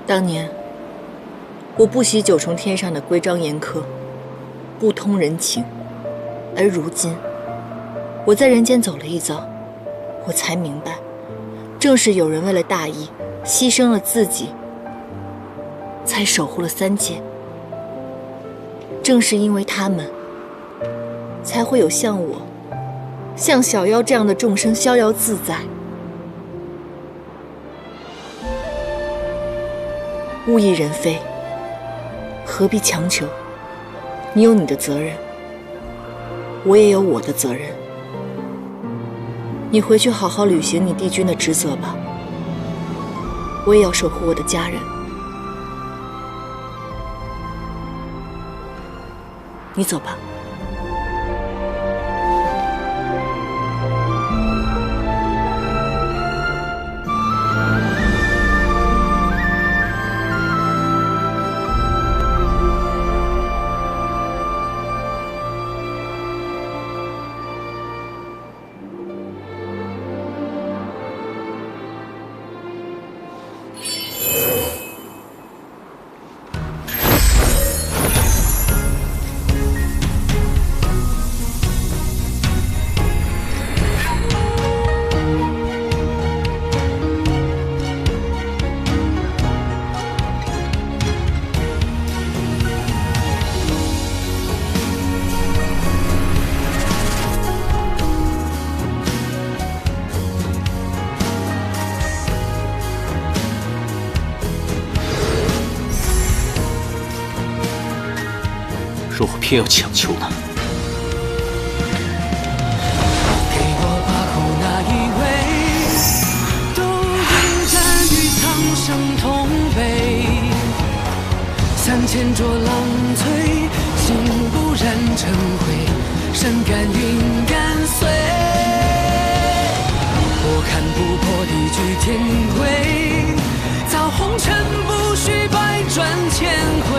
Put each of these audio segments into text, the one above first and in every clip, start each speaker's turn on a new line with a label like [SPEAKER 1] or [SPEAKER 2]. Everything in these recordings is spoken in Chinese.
[SPEAKER 1] 当年，我不喜九重天上的规章严苛，不通人情，而如今，我在人间走了一遭，我才明白，正是有人为了大义，牺牲了自己，才守护了三界。正是因为他们，才会有像我、像小妖这样的众生逍遥自在。物亦人非，何必强求？你有你的责任，我也有我的责任。你回去好好履行你帝君的职责吧，我也要守护我的家人。你走吧。
[SPEAKER 2] 若我偏要强求呢？
[SPEAKER 3] 给我把后那一位，都应战于苍生同悲。3000浊浪摧，心不染尘灰，身甘云干碎。我看不破地居天规，造红尘不须百转千回。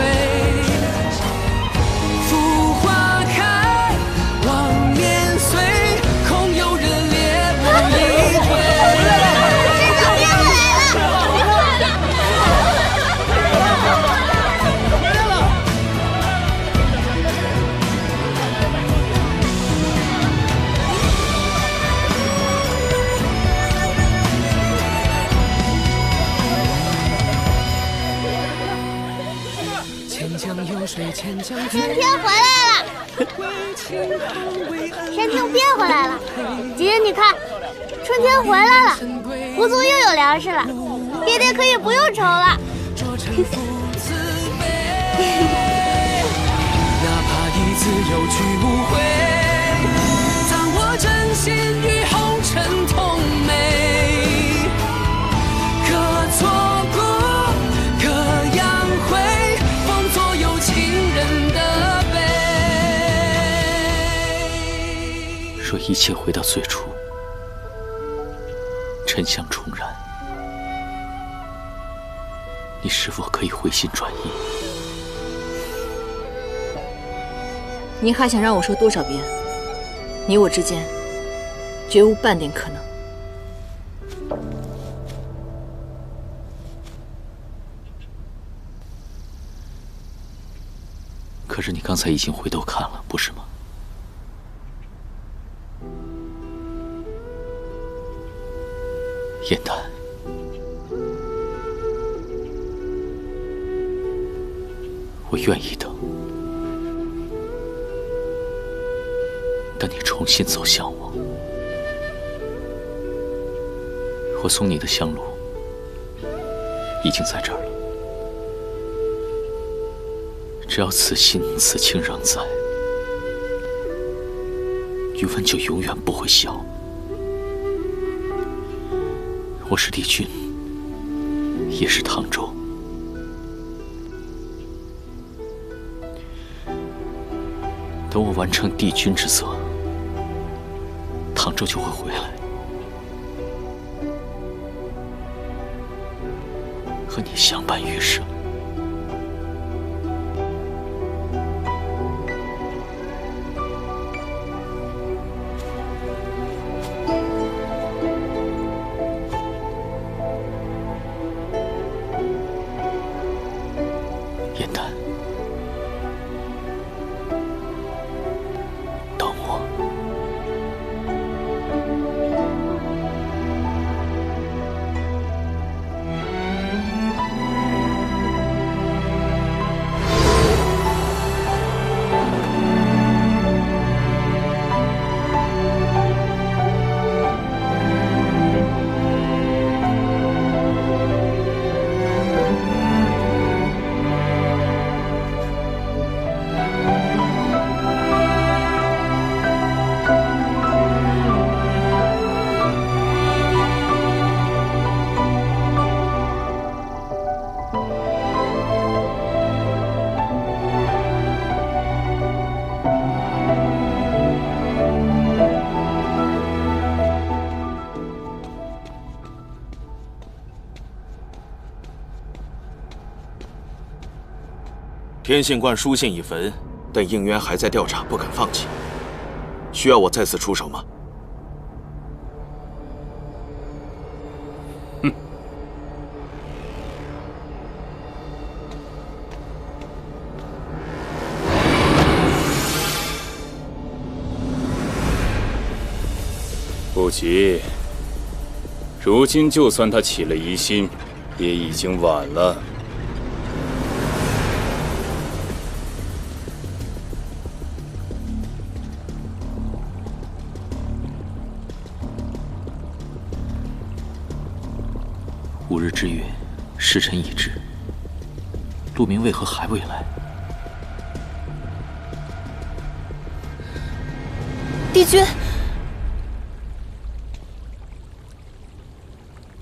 [SPEAKER 4] 春天回来了，山青变回来了。姐姐你看，春天回来了，狐族又有粮食了，爹爹可以不用愁了。
[SPEAKER 3] 哪怕一次有去无回，葬我真心与红尘同美。可错过，可养悔，放左右情人的悲。
[SPEAKER 2] 若一切回到最初，沉香重燃，你是否可以回心转意？
[SPEAKER 1] 您还想让我说多少遍？你我之间绝无半点可能。
[SPEAKER 2] 可是你刚才已经回头看了，不是吗？燕丹，我愿意等，等你重新走向我。我送你的香炉已经在这儿了，只要此心此情仍在，余温就永远不会消。我是帝君，也是唐州。等我完成帝君之责，唐州就会回来，和你相伴余生。
[SPEAKER 5] 天信观书信已焚，但应渊还在调查，不肯放弃。需要我再次出手吗？
[SPEAKER 2] 哼。
[SPEAKER 6] 不急，如今就算他起了疑心，也已经晚了。
[SPEAKER 2] 5日之约，时辰已至，陆明为何还未来？
[SPEAKER 7] 帝君，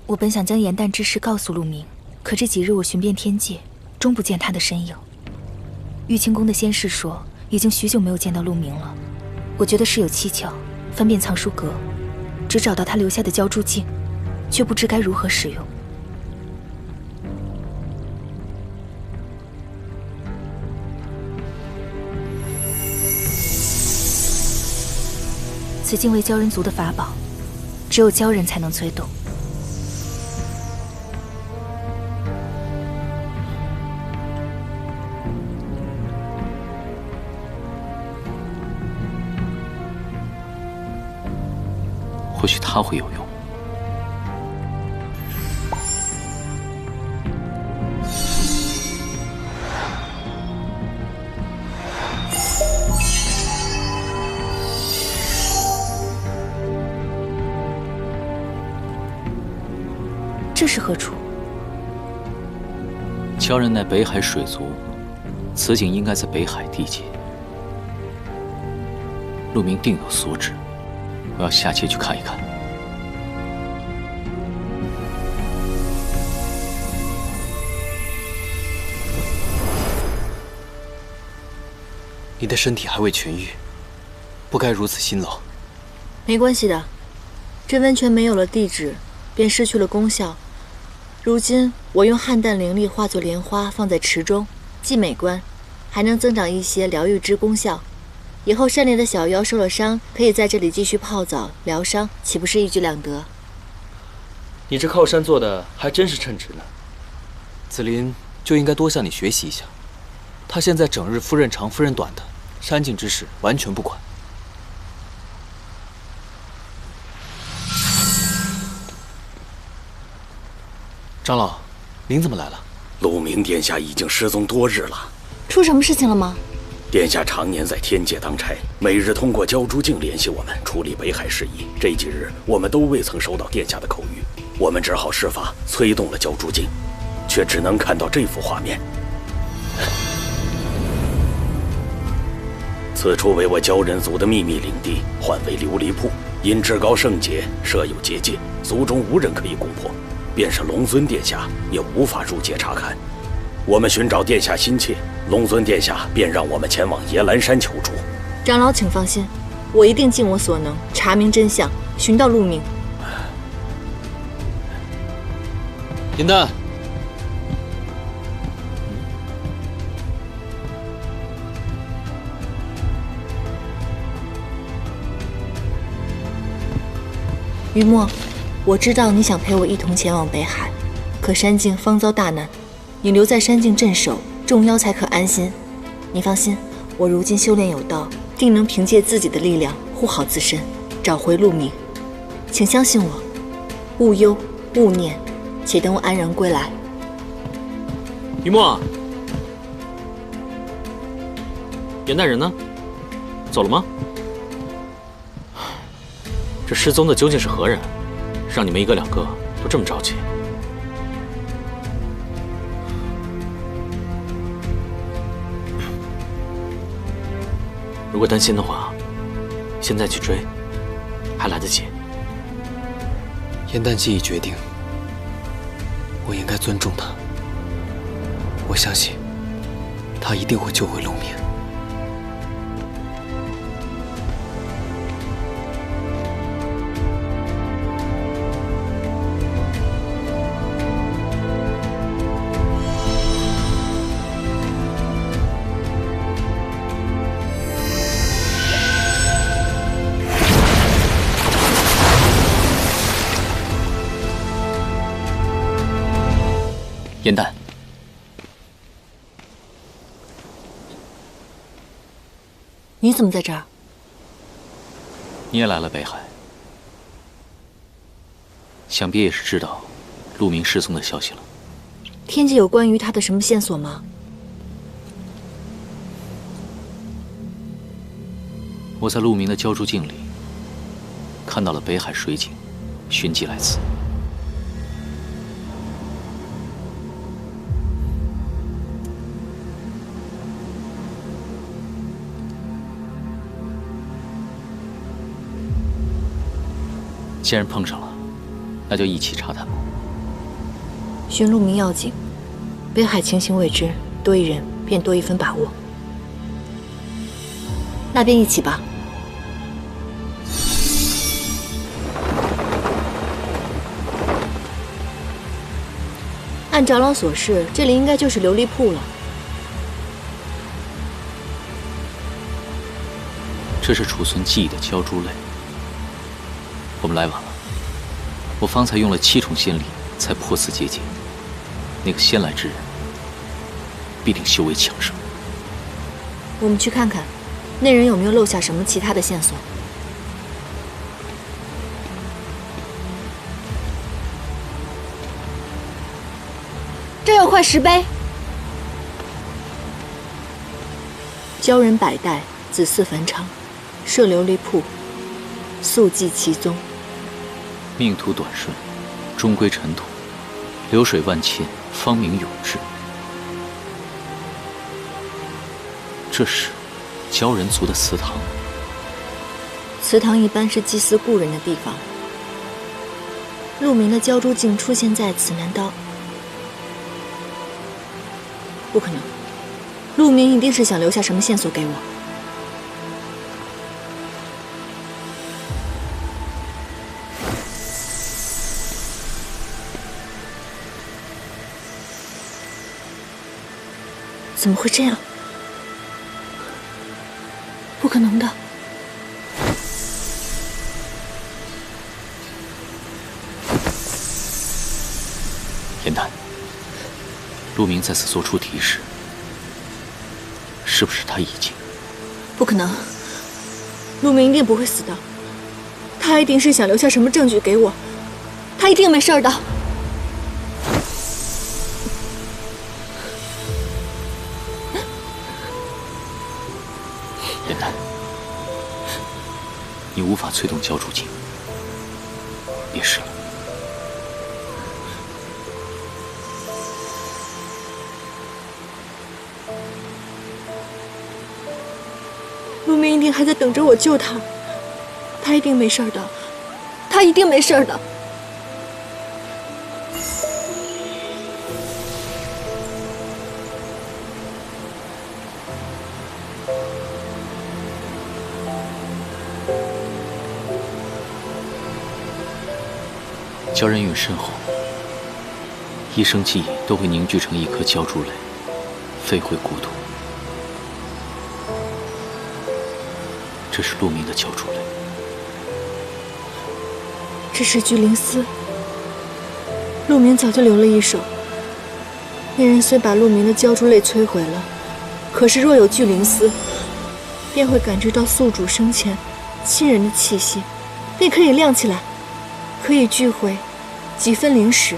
[SPEAKER 7] 我本想将严诞之事告诉陆明，可这几日我寻遍天界，终不见他的身影。玉清宫的仙士说，已经许久没有见到陆明了。我觉得事有蹊跷，翻遍藏书阁，只找到他留下的浇铸镜，却不知该如何使用。此镜为鲛人族的法宝，只有鲛人才能催动。
[SPEAKER 2] 或许它会有用。
[SPEAKER 7] 这是何处？
[SPEAKER 2] 鲛人乃北海水族，此景应该在北海地界。陆明定有所指，我要下界去看一看。
[SPEAKER 8] 你的身体还未痊愈，不该如此辛劳。
[SPEAKER 1] 没关系的，这温泉没有了地址，便失去了功效。如今我用汉淡灵力化作莲花放在池中，既美观，还能增长一些疗愈之功效。以后山里的小妖受了伤，可以在这里继续泡澡疗伤，岂不是一举两得？
[SPEAKER 8] 你这靠山做的还真是称职呢。紫琳就应该多向你学习一下。她现在整日夫人长夫人短的，山境之事完全不管。长老，您怎么来了？
[SPEAKER 9] 陆明殿下已经失踪多日了。
[SPEAKER 1] 出什么事情了吗？
[SPEAKER 9] 殿下常年在天界当差，每日通过鲛珠镜联系我们处理北海事宜。这几日我们都未曾收到殿下的口谕，我们只好施法催动了鲛珠镜，却只能看到这幅画面。此处为我鲛人族的秘密领地，唤为琉璃铺，因至高圣洁，设有结界，族中无人可以攻破。便是龙尊殿下也无法入界查看。我们寻找殿下心切，龙尊殿下便让我们前往野兰山求助。
[SPEAKER 1] 长老请放心，我一定尽我所能查明真相，寻到陆明。
[SPEAKER 8] 严诞，
[SPEAKER 1] 于墨，我知道你想陪我一同前往北海，可山境方遭大难，你留在山境镇守，众妖才可安心。你放心，我如今修炼有道，定能凭借自己的力量护好自身，找回陆明。请相信我，勿忧勿念，且等我安然归来。
[SPEAKER 8] 于墨，严大人呢？走了吗？这失踪的究竟是何人？让你们一个两个都这么着急。如果担心的话，现在去追，还来得及。严诞既已决定，我应该尊重他。我相信，他一定会救回陆明。
[SPEAKER 2] 燕丹，
[SPEAKER 1] 你怎么在这儿？
[SPEAKER 2] 你也来了北海，想必也是知道陆明失踪的消息了。
[SPEAKER 1] 天界有关于他的什么线索吗？
[SPEAKER 2] 我在陆明的浇筑镜里看到了北海水井，寻迹来此。既然碰上了，那就一起查探吧。
[SPEAKER 1] 寻陆明要紧，北海情形未知，多一人便多一分把握。那便一起吧。按长老所示，这里应该就是琉璃铺了。
[SPEAKER 2] 这是储存记忆的胶珠类。我们来晚了，我方才用了7重仙力才破此结界。那个先来之人必定修为强盛。
[SPEAKER 1] 我们去看看，那人有没有漏下什么其他的线索。这有块石碑，鲛人百代，子嗣坟场，设琉璃铺，速记其踪。
[SPEAKER 2] 命途短顺，终归尘土；流水万千，方名永志。这是鲛人族的祠堂。
[SPEAKER 1] 祠堂一般是祭祀故人的地方。陆明的鲛珠镜出现在此，难道？不可能，陆明一定是想留下什么线索给我。怎么会这样？不可能的。
[SPEAKER 2] 燕丹，陆明在此做出提示，是不是他已经？
[SPEAKER 1] 不可能，陆明一定不会死的，他一定是想留下什么证据给我，他一定没事的。
[SPEAKER 2] 燕丹，你无法催动鲛珠镜，别试了。
[SPEAKER 1] 陆明一定还在等着我救他，他一定没事的，他一定没事的。
[SPEAKER 2] 鲛人陨身后，一生记忆都会凝聚成一颗鲛珠泪，飞回故土。这是陆明的鲛珠泪。
[SPEAKER 1] 这是聚灵丝，陆明早就留了一手。那人虽把陆明的鲛珠泪摧毁了，可是若有聚灵丝，便会感知到宿主生前亲人的气息，便可以亮起来，可以聚回几分灵石。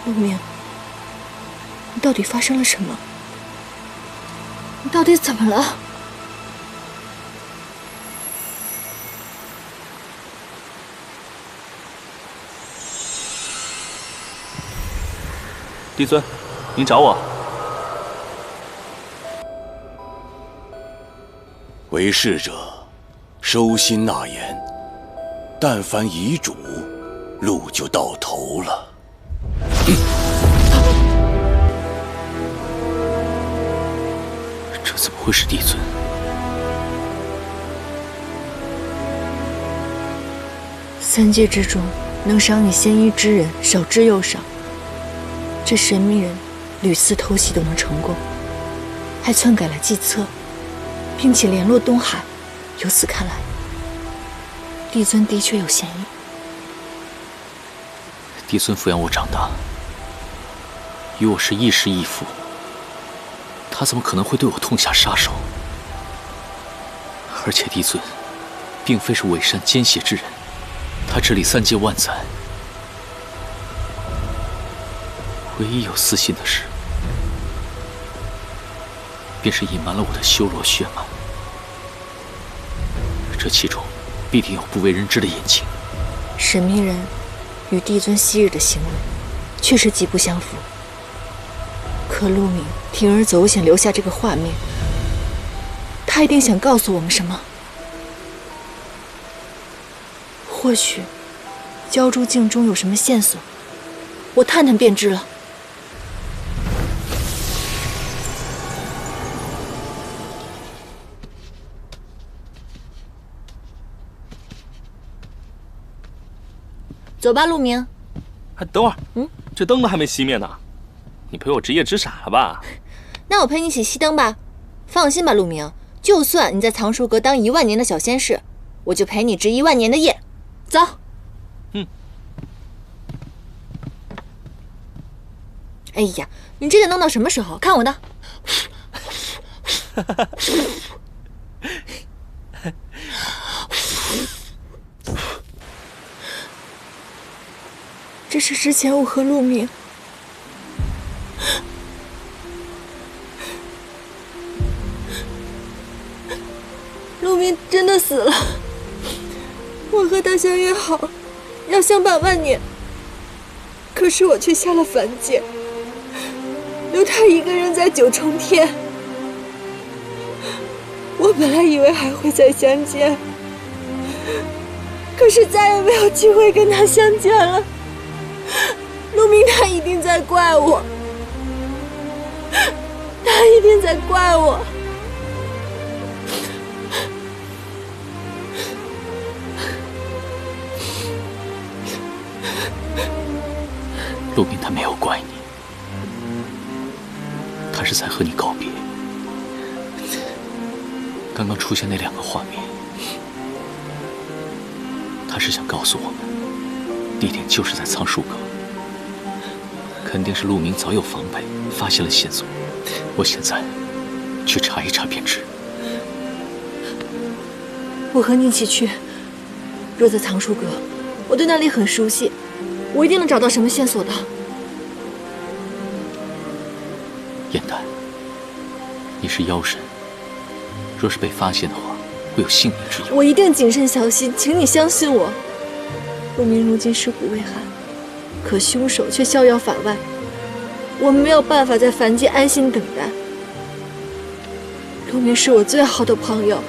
[SPEAKER 1] 陆明，你到底发生了什么？你到底怎么了？
[SPEAKER 10] 帝尊，您找我？
[SPEAKER 9] 为逝者，收心纳言，但凡遗嘱，路就到头了。
[SPEAKER 2] 这怎么会是帝尊？
[SPEAKER 1] 三界之中，能赏你仙医之人少之又少。这神秘人屡次偷袭都能成功，还篡改了计策，并且联络东海。由此看来，帝尊的确有嫌疑。
[SPEAKER 2] 帝尊抚养我长大，与我是一师一父，他怎么可能会对我痛下杀手？而且帝尊并非是伪善奸邪之人，他治理3界万载，唯一有私心的事，便是隐瞒了我的修罗血脉。这其中必定有不为人知的隐情。
[SPEAKER 1] 神秘人与帝尊昔日的行为确实极不相符，可陆明铤而走险留下这个画面，他一定想告诉我们什么。或许鲛珠镜中有什么线索，我探探便知了。走吧，陆明。
[SPEAKER 10] 等会儿，这灯都还没熄灭呢，你陪我值夜值傻了吧？
[SPEAKER 1] 那我陪你一起熄灯吧。放心吧，陆明，就算你在藏书阁当1万年的小仙士，我就陪你值1万年的夜。走。哎呀，你这个弄到什么时候？看我的。这是之前我和陆明真的死了，我和他相约好要相伴万年，可是我却下了凡界，留他一个人在九重天。我本来以为还会再相见，可是再也没有机会跟他相见了。陆明他一定在怪我，他一定在怪我。
[SPEAKER 2] 陆明他没有怪你，他是在和你告别。刚刚出现那2个画面，他是想告诉我们，地点就是在藏书阁，肯定是陆明早有防备，发现了线索。我现在去查一查便知。
[SPEAKER 1] 我和你一起去。若在藏书阁，我对那里很熟悉，我一定能找到什么线索的。
[SPEAKER 2] 燕丹，你是妖神，若是被发现的话，会有性命之忧。
[SPEAKER 1] 我一定谨慎小心，请你相信我。陆明如今尸骨未寒，可凶手却逍遥法外，我们没有办法在凡界安心等待。陆明是我最好的朋友，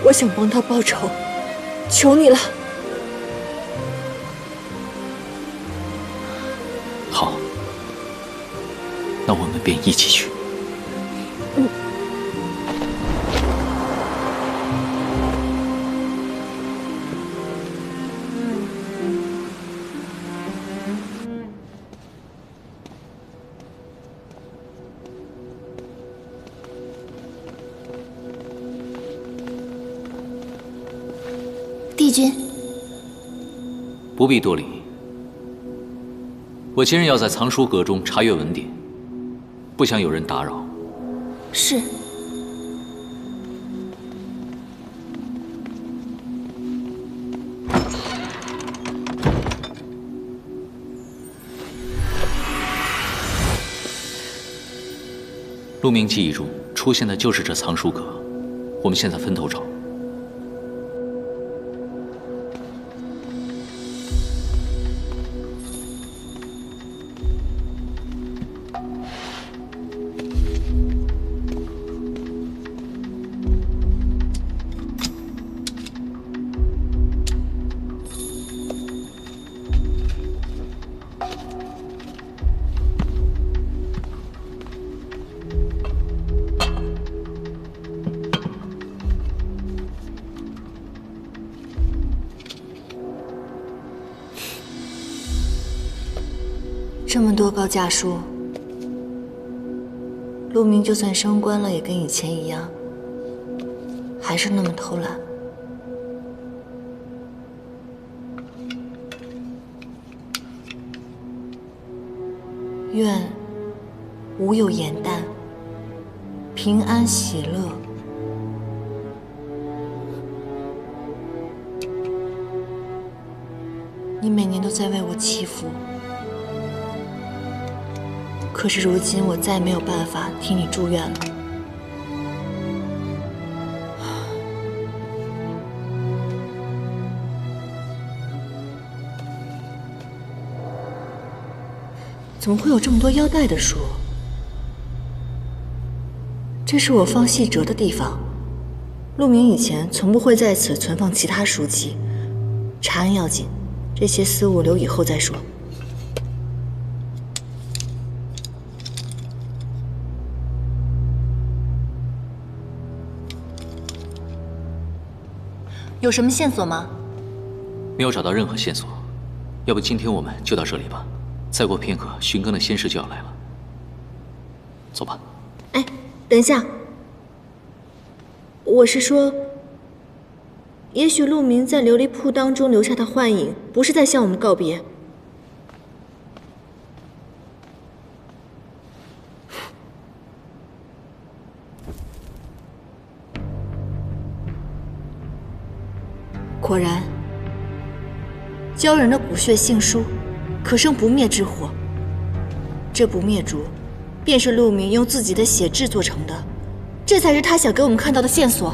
[SPEAKER 1] 我想帮他报仇，求你了。
[SPEAKER 2] 好，那我们便一起去。
[SPEAKER 7] 帝君，
[SPEAKER 2] 不必多礼。我今日要在藏书阁中查阅文典，不想有人打扰。
[SPEAKER 7] 是。
[SPEAKER 2] 陆明记忆中出现的就是这藏书阁，我们现在分头找。
[SPEAKER 1] 这么多高价书，陆明就算升官了，也跟以前一样，还是那么偷懒。愿无有言淡，平安喜乐。你每年都在为我祈福，可是如今我再没有办法替你祝愿了。怎么会有这么多腰带的书？这是我放细折的地方。陆明以前从不会在此存放其他书籍，查案要紧，这些私物留以后再说。有什么线索吗？
[SPEAKER 2] 没有找到任何线索，要不今天我们就到这里吧。再过片刻，寻更的仙士就要来了。走吧。
[SPEAKER 1] 哎，等一下，我是说，也许陆明在琉璃铺当中留下的幻影，不是在向我们告别。果然，鲛人的骨血杏书，可生不灭之火。这不灭烛，便是陆明用自己的血制作成的，这才是他想给我们看到的线索。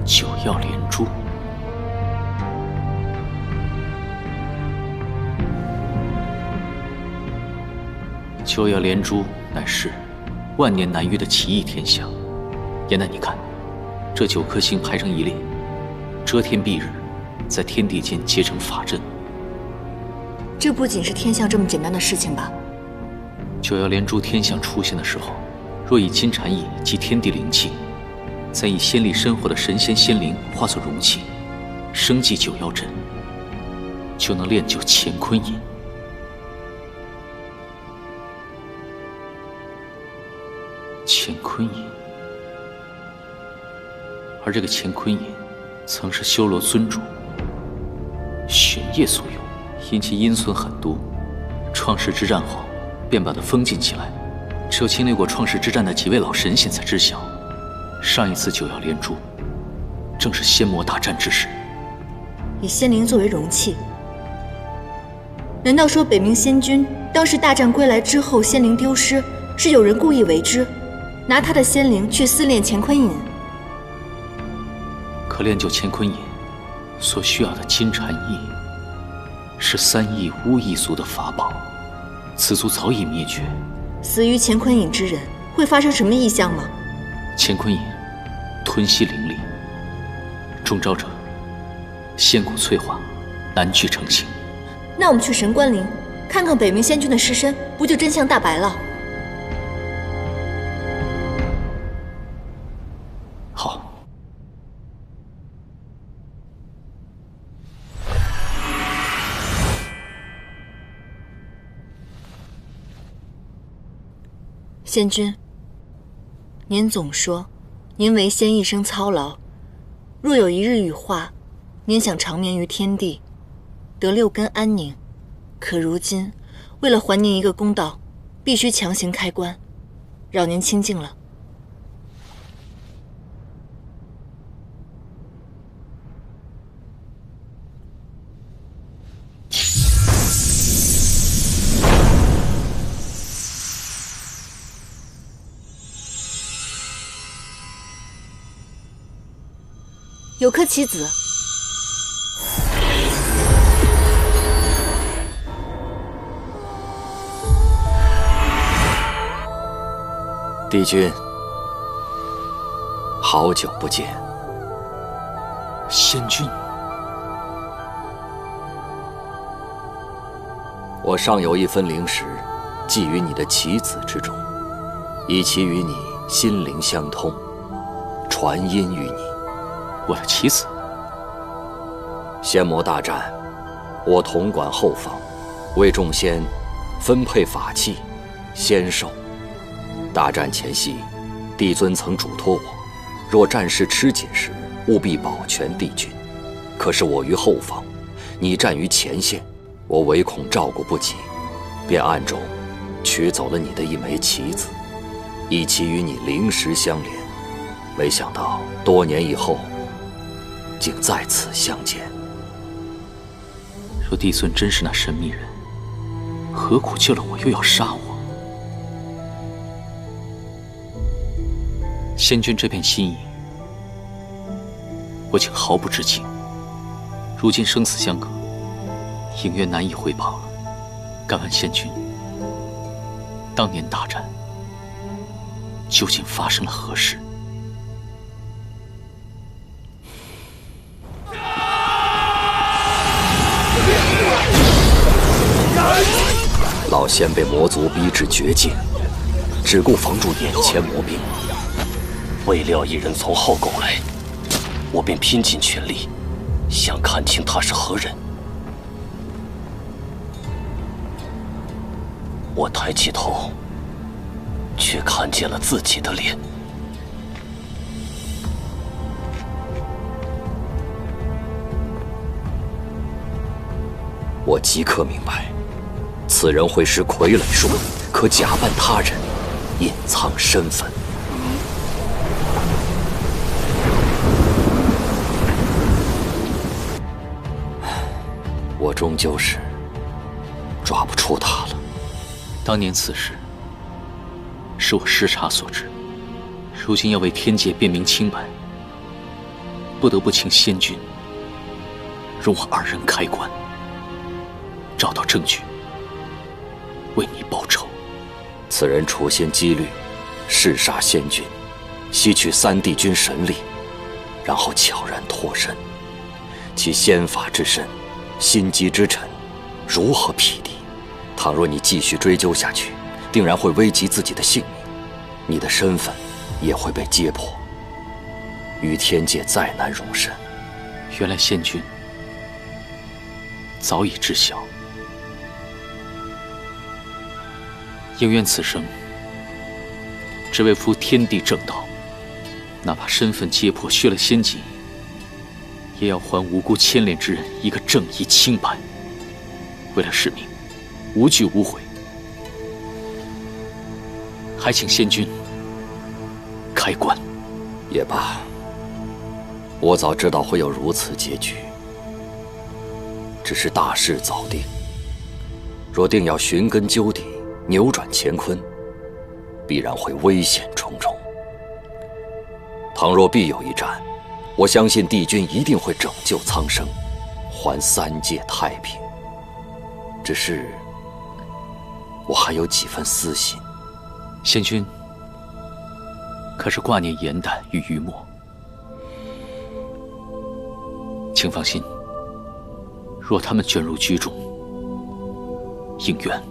[SPEAKER 2] 九曜连珠，九曜连珠乃是万年难遇的奇异天象。严丹，你看，这9颗星排成一列，遮天蔽日，在天地间结成法阵。
[SPEAKER 1] 这不仅是天象这么简单的事情吧？
[SPEAKER 2] 九曜连珠天象出现的时候，若以金蝉翼及天地灵气，再以仙力深厚的神仙仙灵化作容器，生祭九曜阵，就能炼就乾坤饮。乾坤饮，而这个乾坤饮，曾是修罗尊主玄烨所用，因其阴损狠毒，创世之战后便把它封禁起来，只有经历过创世之战的几位老神仙才知晓。上一次九曜连珠，正是仙魔大战之时。
[SPEAKER 1] 以仙灵作为容器，难道说北冥仙君当时大战归来之后，仙灵丢失，是有人故意为之，拿他的仙灵去私炼乾坤饮？
[SPEAKER 2] 可炼就乾坤饮所需要的金蝉翼，是3亿巫异族的法宝，此族早已灭绝。
[SPEAKER 1] 死于乾坤饮之人会发生什么异象吗？
[SPEAKER 2] 乾坤饮吞吸灵力，中招者仙骨脆化，难具成形。
[SPEAKER 1] 那我们去神官陵看看北冥仙君的尸身，不就真相大白了？
[SPEAKER 2] 好。
[SPEAKER 1] 仙君，您总说，您为仙一生操劳，若有一日羽化，您想长眠于天地，得6根安宁。可如今，为了还您一个公道，必须强行开棺，扰您清静了。有颗棋子，
[SPEAKER 9] 帝君，好久不见。
[SPEAKER 2] 仙君，
[SPEAKER 9] 我尚有一分灵石，寄于你的棋子之中，以其与你心灵相通，传音于你。
[SPEAKER 2] 我的棋子，
[SPEAKER 9] 仙魔大战，我统管后方，为众仙分配法器、仙兽。大战前夕，帝尊曾嘱托我，若战事吃紧时，务必保全帝君。可是我于后方，你站于前线，我唯恐照顾不及，便暗中取走了你的一枚棋子，一起与你灵石相连。没想到多年以后，竟再次相见。
[SPEAKER 2] 若帝尊真是那神秘人，何苦救了我又要杀我？仙君这片心意，我竟毫不知情。如今生死相隔，隐约难以回报了。敢问仙君，当年大战究竟发生了何事？
[SPEAKER 9] 老仙被魔族逼至绝境，只顾防住眼前魔兵。
[SPEAKER 11] 未料一人从后宫来，我便拼尽全力，想看清他是何人。我抬起头，却看见了自己的脸。
[SPEAKER 9] 我即刻明白，此人会施傀儡术，可假扮他人，隐藏身份。我终究是抓不出他了。
[SPEAKER 2] 当年此事是我失察所致，如今要为天界辨明清白，不得不请仙君容我二人开棺，找到证据，为你报仇。
[SPEAKER 9] 此人处心积虑弑杀仙君，吸取三帝君神力，然后悄然脱身。其仙法之深，心机之沉，如何匹敌？倘若你继续追究下去，定然会危及自己的性命，你的身份也会被揭破，于天界再难容身。
[SPEAKER 2] 原来仙君早已知晓，应愿此生只为扶天地正道，哪怕身份揭破，削了仙籍，也要还无辜牵连之人一个正义清白。为了使命，无惧无悔，还请仙君开棺。
[SPEAKER 9] 也罢，我早知道会有如此结局，只是大势早定，若定要寻根究底，扭转乾坤，必然会危险重重。倘若必有一战，我相信帝君一定会拯救苍生，还三界太平。只是我还有几分私心。
[SPEAKER 2] 仙君可是挂念颜旦与于墨？请放心，若他们卷入局中，应愿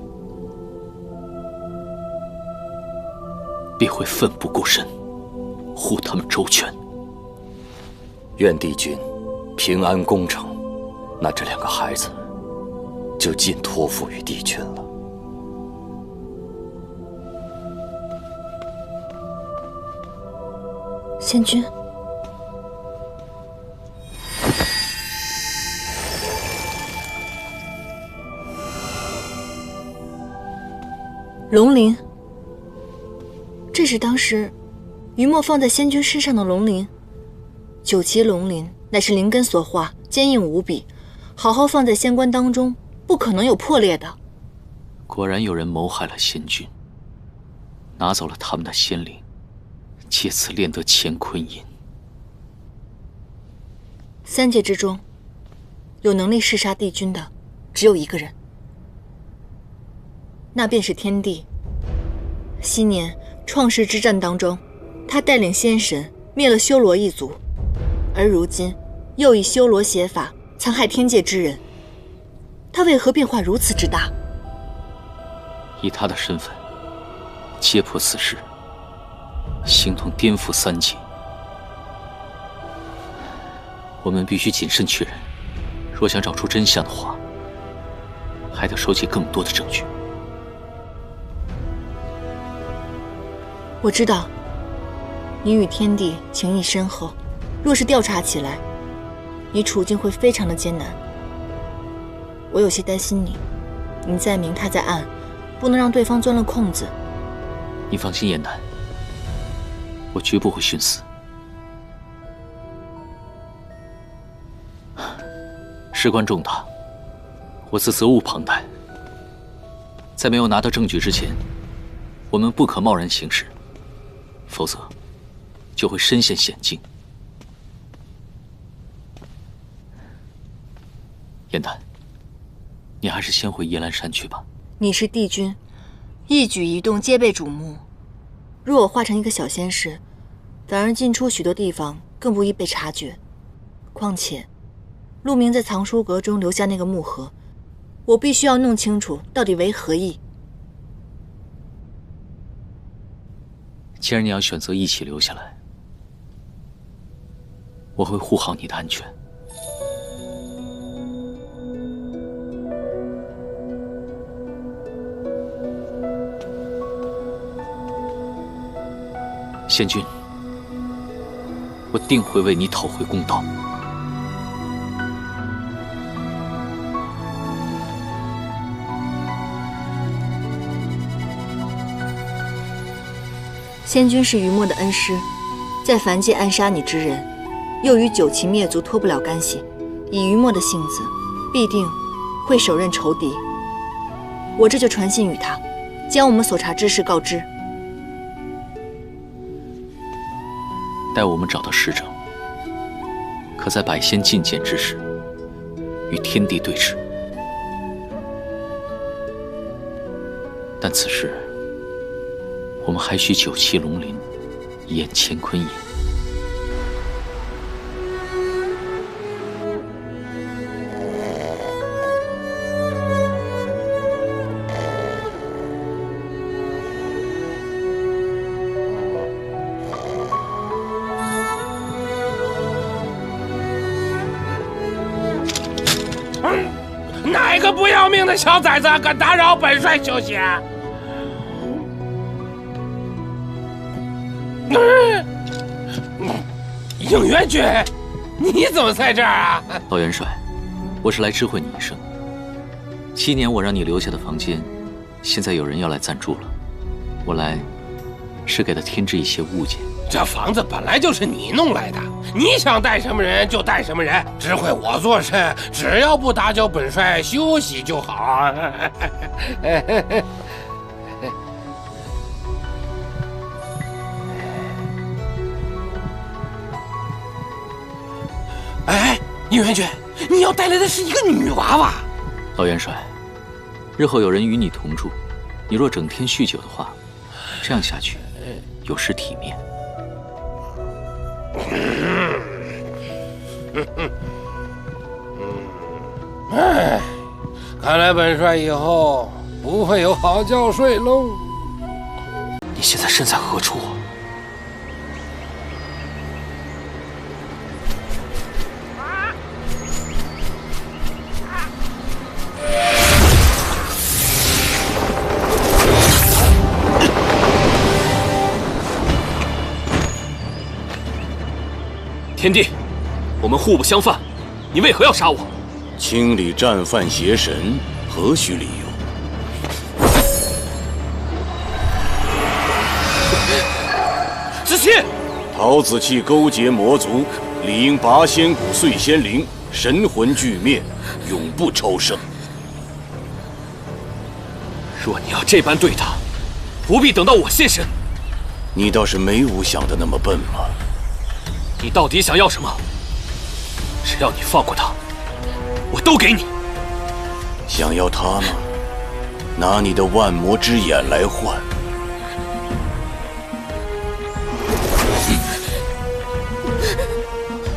[SPEAKER 2] 必会奋不顾身，护他们周全。
[SPEAKER 9] 愿帝君平安功成，那这两个孩子就尽托付于帝君了。
[SPEAKER 1] 仙君，龙鳞，这是当时于墨放在仙君身上的龙鳞。九级龙鳞乃是灵根所化，坚硬无比，好好放在仙棺当中，不可能有破裂的。
[SPEAKER 2] 果然有人谋害了仙君，拿走了他们的仙灵，借此炼得乾坤银。
[SPEAKER 1] 三界之中，有能力弑杀帝君的，只有一个人，那便是天帝。昔年创世之战当中，他带领仙神灭了修罗一族，而如今又以修罗邪法残害天界之人，他为何变化如此之大？
[SPEAKER 2] 以他的身份揭破此事，形同颠覆三界。我们必须谨慎确认若想找出真相的话，还得收集更多的证据。
[SPEAKER 1] 我知道，你与天帝情谊深厚，若是调查起来，你处境会非常的艰难。我有些担心你，你在明，他在暗，不能让对方钻了空子。
[SPEAKER 2] 你放心，燕南，我绝不会寻死。事关重大，我自责无旁贷。在没有拿到证据之前，我们不可贸然行事，否则就会身陷险境。燕丹，你还是先回夜兰山去吧。
[SPEAKER 1] 你是帝君，一举一动皆被瞩目。若我化成一个小仙士，反而进出许多地方更不易被察觉。况且，陆明在藏书阁中留下那个木盒，我必须要弄清楚到底为何意。
[SPEAKER 2] 既然你要选择一起留下来，我会护好你的安全。仙君，我定会为你讨回公道。
[SPEAKER 1] 仙君是余墨的恩师，在凡界暗杀你之人，又与九岐灭族脱不了干系。以余墨的性子，必定会手刃仇敌。我这就传信与他，将我们所查之事告知。
[SPEAKER 2] 待我们找到使者，可在百仙觐见之时，与天地对峙。但此时，我们还需九岐龙鳞，掩乾坤也。
[SPEAKER 12] 哪个不要命的小崽子敢打扰本帅休息？应元君，你怎么在这儿啊？
[SPEAKER 2] 老元帅，我是来知会你一声。7年我让你留下的房间，现在有人要来暂住了。我来，是给他添置一些物件。
[SPEAKER 12] 这房子本来就是你弄来的，你想带什么人就带什么人，知会我做甚，只要不打搅本帅休息就好。哎，应元君，你要带来的是一个女娃娃。
[SPEAKER 2] 老元帅，日后有人与你同住，你若整天酗酒的话，这样下去有失体面。
[SPEAKER 12] 哎，看来本帅以后不会有好觉睡喽。
[SPEAKER 8] 你现在身在何处？
[SPEAKER 10] 天帝，我们互不相犯，你为何要杀我？
[SPEAKER 9] 清理战犯邪神，何须理由？
[SPEAKER 12] 子期，
[SPEAKER 9] 陶子气勾结魔族，理应拔仙骨碎仙灵，神魂俱灭，永不超生。
[SPEAKER 10] 若你要这般对他，不必等到我现身。
[SPEAKER 9] 你倒是没我想的那么笨嘛。
[SPEAKER 10] 你到底想要什么？只要你放过他，我都给你。
[SPEAKER 9] 想要他吗？拿你的万魔之眼来换。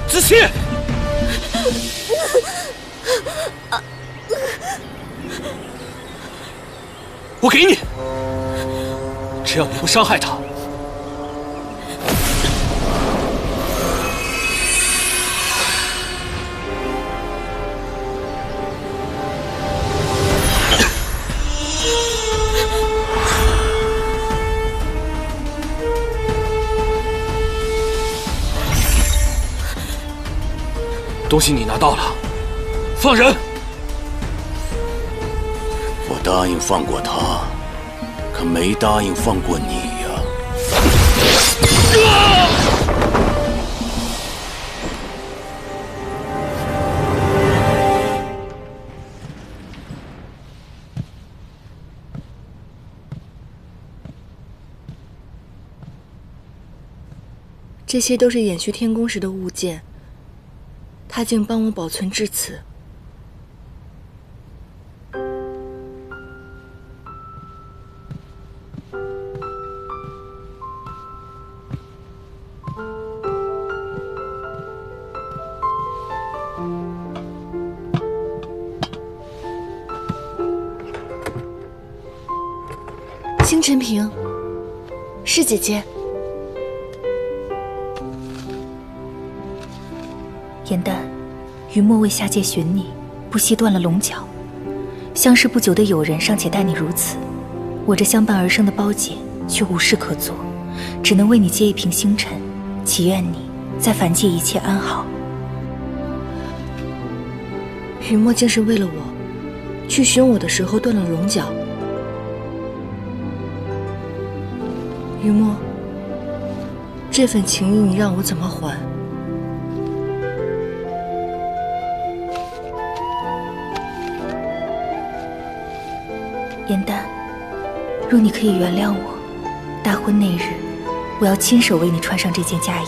[SPEAKER 12] 子期，
[SPEAKER 10] 我给你，只要你不伤害他。东西你拿到了，放人。
[SPEAKER 9] 我答应放过他，可没答应放过你呀。
[SPEAKER 1] 这些都是延续天宫时的物件，他竟帮我保存至此。星辰瓶，是姐姐。
[SPEAKER 7] 颜淡，余墨为下界寻你，不惜断了龙角。相识不久的友人尚且待你如此，我这相伴而生的胞姐却无事可做，只能为你接一瓶星辰，祈愿你在凡界一切安好。
[SPEAKER 1] 余墨竟是为了我，去寻我的时候断了龙角。余墨，这份情谊你让我怎么还？
[SPEAKER 7] 颜淡，若你可以原谅我，大婚那日，我要亲手为你穿上这件嫁衣，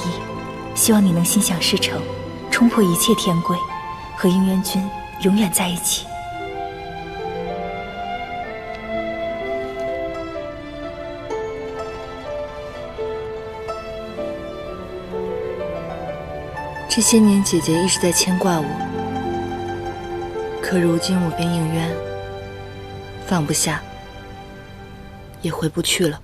[SPEAKER 7] 希望你能心想事成，冲破一切天规，和应元君永远在一起。
[SPEAKER 1] 这些年姐姐一直在牵挂我，可如今我跟应渊放不下，也回不去了。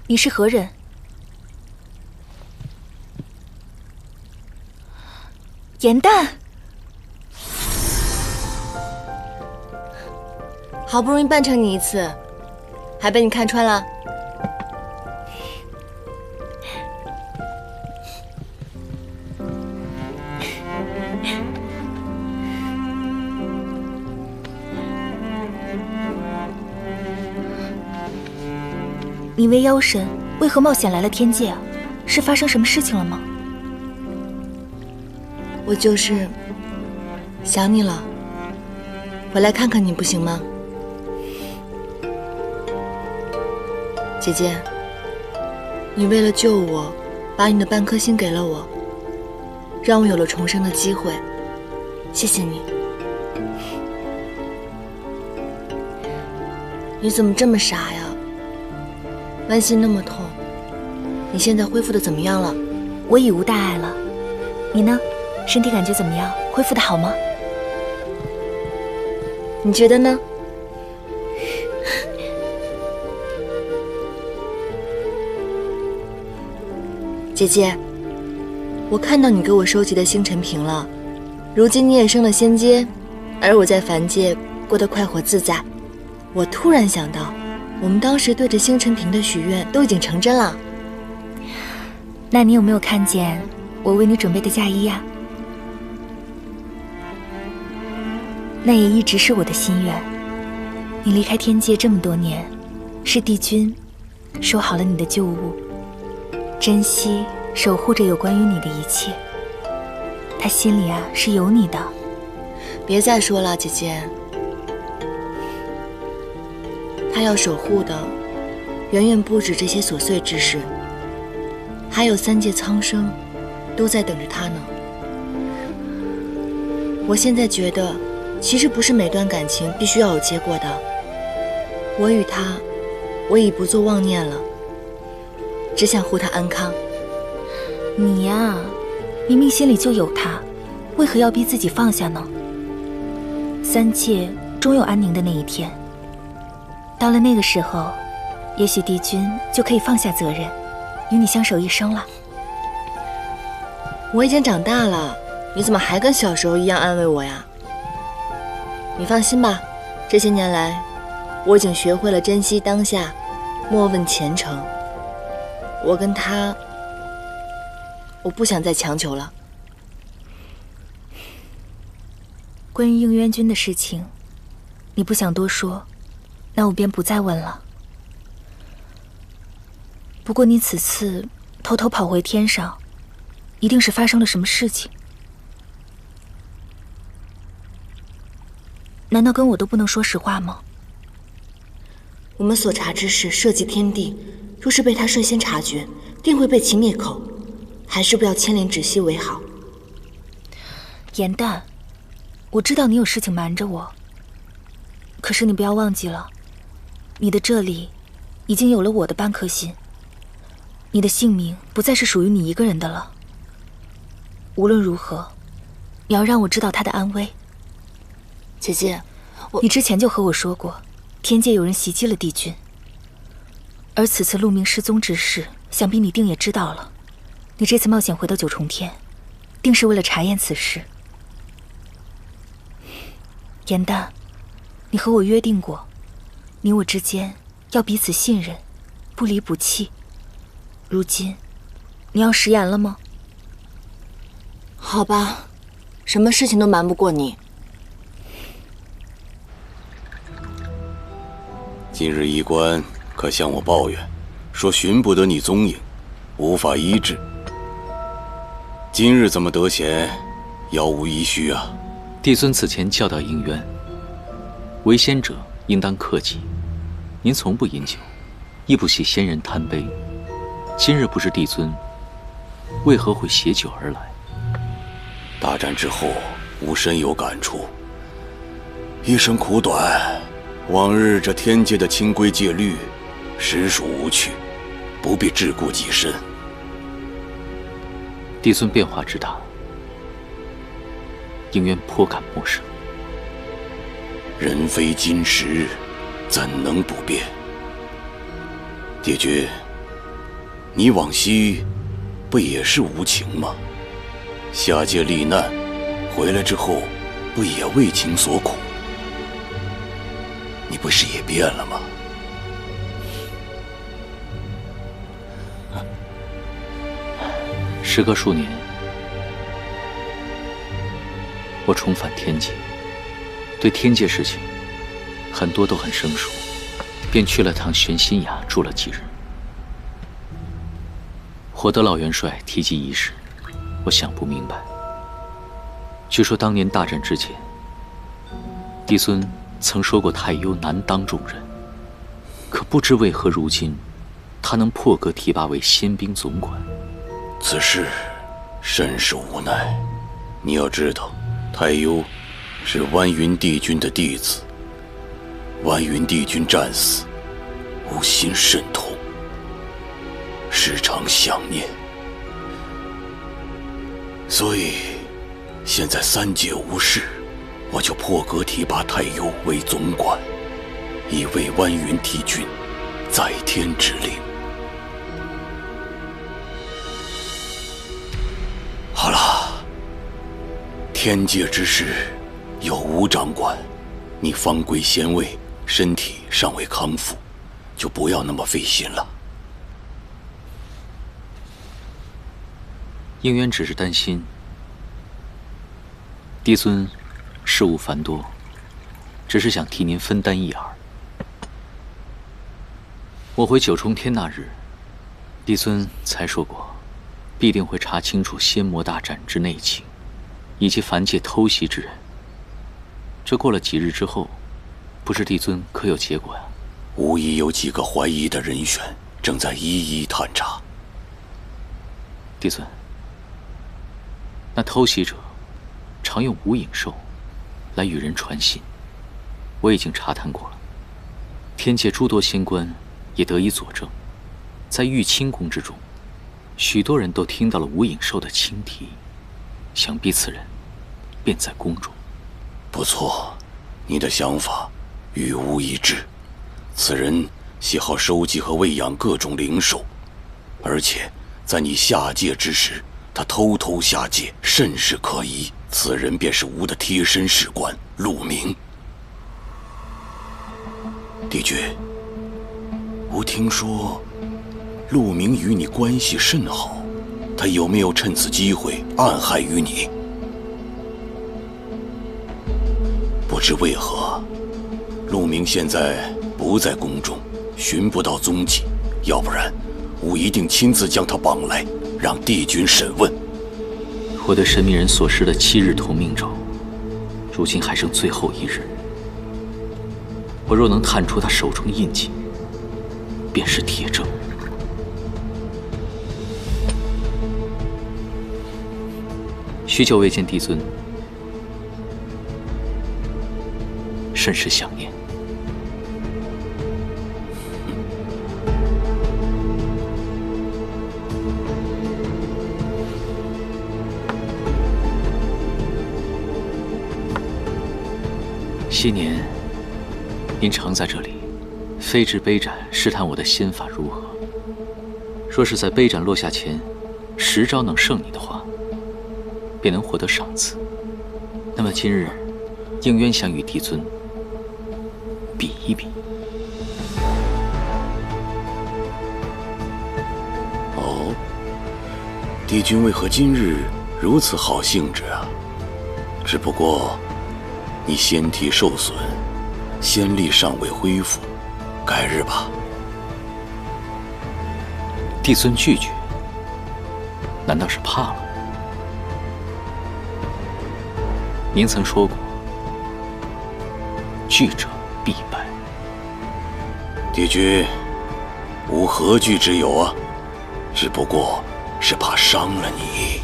[SPEAKER 7] 你是何人？颜淡，
[SPEAKER 1] 好不容易扮成你一次，还被你看穿了。
[SPEAKER 7] 你为妖神，为何冒险来了天界啊？是发生什么事情了吗？
[SPEAKER 1] 我就是想你了，回来看看你不行吗？姐姐，你为了救我，把你的半颗心给了我，让我有了重生的机会，谢谢你。你怎么这么傻呀？剜心那么痛，你现在恢复的怎么样了？
[SPEAKER 7] 我已无大碍了。你呢？身体感觉怎么样？恢复的好吗？
[SPEAKER 1] 你觉得呢？姐姐，我看到你给我收集的星辰瓶了，如今你也升了仙阶，而我在凡界过得快活自在。我突然想到，我们当时对着星辰瓶的许愿都已经成真了。
[SPEAKER 7] 那你有没有看见我为你准备的嫁衣呀？那也一直是我的心愿。你离开天界这么多年，是帝君收好了你的旧物，珍惜守护着有关于你的一切。他心里啊是有你的。
[SPEAKER 1] 别再说了，姐姐。他要守护的远远不止这些琐碎之事，还有三界苍生都在等着他呢。我现在觉得，其实不是每段感情必须要有结果的。我与他，我已不做妄念了，只想护他安康。
[SPEAKER 7] 你呀，明明心里就有他，为何要逼自己放下呢？三界终有安宁的那一天，到了那个时候，也许帝君就可以放下责任，与你相守一生了。
[SPEAKER 1] 我已经长大了，你怎么还跟小时候一样安慰我呀？你放心吧，这些年来，我已经学会了珍惜当下，莫问前程。我跟他，我不想再强求了。
[SPEAKER 7] 关于应渊君的事情，你不想多说，那我便不再问了。不过你此次偷偷跑回天上，一定是发生了什么事情。难道跟我都不能说实话吗？
[SPEAKER 1] 我们所查之事涉及天地，若是被他率先察觉，定会被其灭口，还是不要牵连芷溪为好。
[SPEAKER 7] 颜淡，我知道你有事情瞒着我，可是你不要忘记了，你的这里已经有了我的半颗心，你的性命不再是属于你一个人的了。无论如何，你要让我知道他的安危。
[SPEAKER 1] 姐姐，
[SPEAKER 7] 你之前就和我说过，天界有人袭击了帝君，而此次陆明失踪之事，想必你定也知道了。你这次冒险回到九重天，定是为了查验此事。颜淡，你和我约定过，你我之间要彼此信任，不离不弃。如今，你要食言了吗？
[SPEAKER 1] 好吧，什么事情都瞒不过你。
[SPEAKER 9] 今日医官可向我抱怨，说寻不得你踪影，无法医治。今日怎么得闲，杳无医须啊？
[SPEAKER 2] 帝尊此前教导应渊，为仙者应当克己。您从不饮酒，亦不喜仙人贪杯。今日不知帝尊为何会携酒而来？
[SPEAKER 9] 大战之后，吾深有感触。一生苦短，往日这天界的清规戒律，实属无趣，不必桎梏己身。
[SPEAKER 2] 帝尊变化之大，应渊颇感陌生。
[SPEAKER 9] 人非金石，怎能不变？帝君，你往昔不也是无情吗？下界历难，回来之后，不也为情所苦？你不是也变了吗？
[SPEAKER 2] 时隔数年，我重返天界，对天界事情很多都很生疏，便去了趟玄心崖住了几日。获得老元帅提及一事，我想不明白。据说当年大战之前，帝尊曾说过太幽难当重任，可不知为何如今他能破格提拔为仙兵总管。
[SPEAKER 9] 此事甚是无奈。你要知道，太幽是湾云帝君的弟子，湾云帝君战死，吾心甚痛，时常想念。所以现在三界无事，我就破格提拔太幽为总管，以为湾云帝君在天之灵。好了，天界之事有吴掌管，你方归仙位，身体尚未康复，就不要那么费心了。
[SPEAKER 2] 应渊只是担心帝尊事务繁多，只是想替您分担一二。我回九重天那日，帝尊才说过，必定会查清楚仙魔大战之内情，以及凡界偷袭之人。这过了几日之后，不知帝尊可有结果呀？
[SPEAKER 9] 无疑有几个怀疑的人选，正在一一探查。
[SPEAKER 2] 帝尊，那偷袭者常用无影兽来与人传信，我已经查探过了。天界诸多仙官也得以佐证，在玉清宫之中，许多人都听到了吴影寿的轻敌，想必此人便在宫中。
[SPEAKER 9] 不错，你的想法与吾一致。此人喜好收集和喂养各种灵兽，而且在你下界之时，他偷偷下界，甚是可疑。此人便是吾的贴身侍官陆明。帝爵，吾听说陆明与你关系甚好，他有没有趁此机会暗害于你？不知为何，陆明现在不在宫中，寻不到踪迹。要不然，吾一定亲自将他绑来，让帝君审问。
[SPEAKER 2] 我对神秘人所施的7日同命咒，如今还剩最后1日。我若能探出他手中印记，便是铁证。许久未见帝尊，甚是想念。些年，您常在这里飞至杯盏试探我的心法如何。若是在杯盏落下前10招能胜你的话，便能获得赏赐。那么今日，应渊想与帝尊比一比。
[SPEAKER 9] 哦，帝君为何今日如此好兴致啊？只不过你仙体受损，仙力尚未恢复，改日吧。
[SPEAKER 2] 帝尊拒绝，难道是怕了？您曾说过，惧者必败。
[SPEAKER 9] 帝君，吾何惧之有啊？只不过是怕伤了你。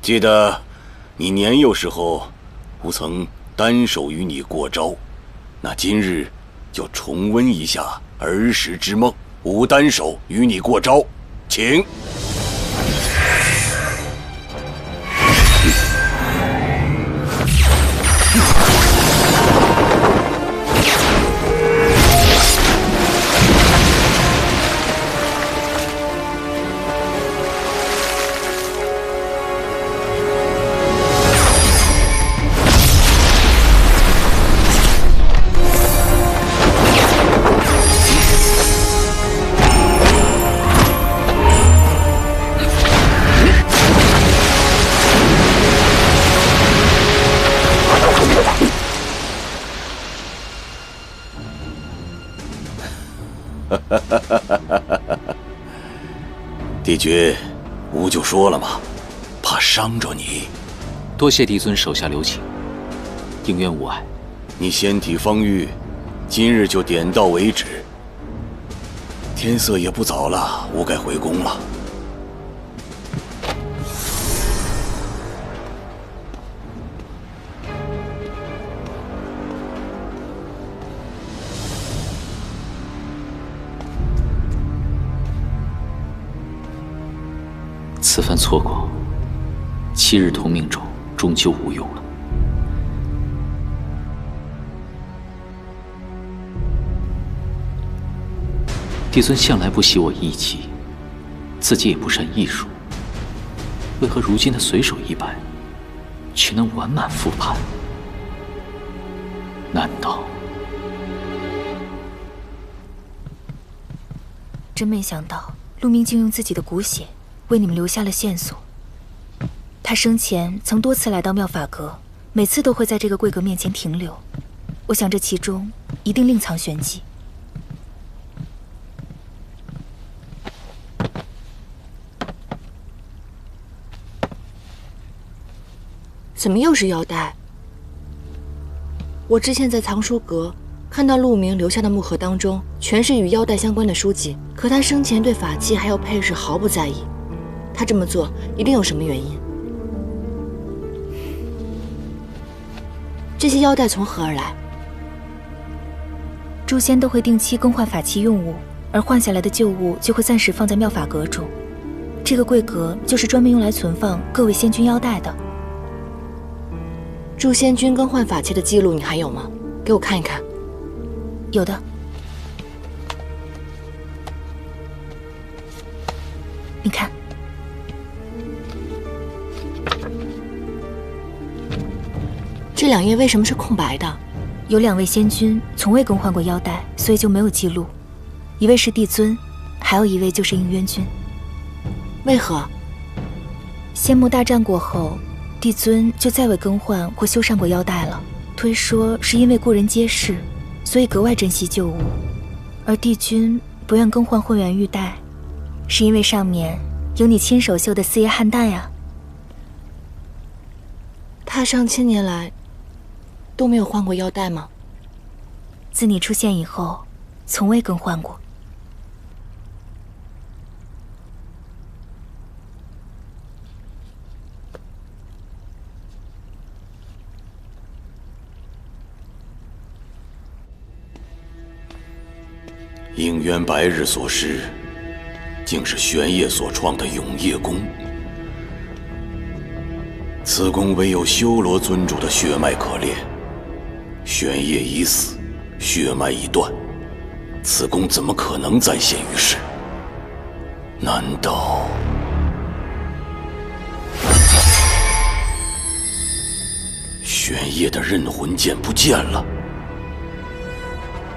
[SPEAKER 9] 记得你年幼时候，吾曾单手与你过招，那今日就重温一下儿时之梦。吾单手与你过招，请。帝君，吾就说了嘛，怕伤着你。
[SPEAKER 2] 多谢帝尊手下留情，应渊无碍。
[SPEAKER 9] 你仙体方愈，今日就点到为止。天色也不早了，吾该回宫了。
[SPEAKER 2] 此番错过，7日同命咒终究无用了。帝尊向来不喜我义气，自己也不善艺术，为何如今的随手一摆，却能完满复盘？难道……
[SPEAKER 7] 真没想到，陆明竟用自己的骨血为你们留下了线索。他生前曾多次来到妙法阁，每次都会在这个柜阁面前停留。我想这其中一定另藏玄机。
[SPEAKER 1] 怎么又是腰带？我之前在藏书阁看到陆明留下的木盒当中，全是与腰带相关的书籍，可他生前对法器还有配饰毫不在意。他这么做一定有什么原因。这些腰带从何而来？
[SPEAKER 7] 诛仙都会定期更换法器用物，而换下来的旧物就会暂时放在妙法阁中。这个柜阁就是专门用来存放各位仙君腰带的。
[SPEAKER 1] 诛仙君更换法器的记录你还有吗？给我看一看。
[SPEAKER 7] 有的。你看，
[SPEAKER 1] 这2页为什么是空白的？
[SPEAKER 7] 有2位仙君从未更换过腰带，所以就没有记录。一位是帝尊，还有一位就是应渊君。
[SPEAKER 1] 为何？
[SPEAKER 7] 仙魔大战过后，帝尊就再未更换或修缮过腰带了。推说是因为故人皆逝，所以格外珍惜旧物。而帝君不愿更换混元玉带，是因为上面有你亲手绣的4叶汉带呀。
[SPEAKER 1] 他上千年来都没有换过腰带吗？
[SPEAKER 7] 自你出现以后，从未更换过。
[SPEAKER 9] 应渊白日所施，竟是玄烨所创的永夜功。此功唯有修罗尊主的血脉可炼，玄烨已死，血脉已断，此功怎么可能再现于世？难道玄烨的刃魂剑不见了？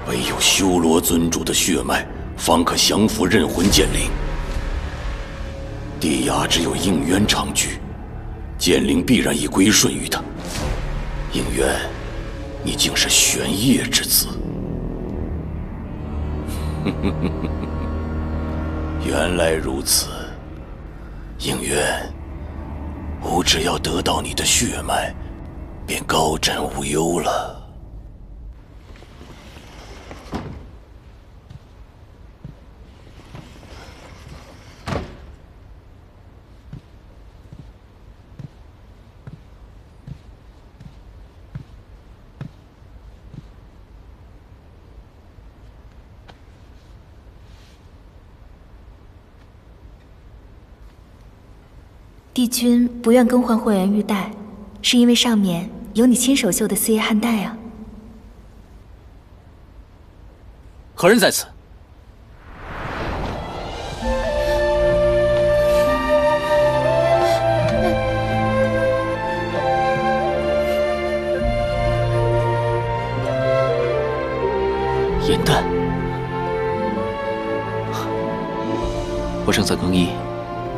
[SPEAKER 9] 唯有修罗尊主的血脉，方可降服刃魂剑灵。地崖只有应渊长居，剑灵必然已归顺于他。应渊，你竟是玄烨之子！原来如此，应渊，吾只要得到你的血脉，便高枕无忧了。
[SPEAKER 7] 帝君不愿更换混元玉带，是因为上面有你亲手绣的4叶汉带啊。
[SPEAKER 2] 何人在此？颜淡，我正在更衣，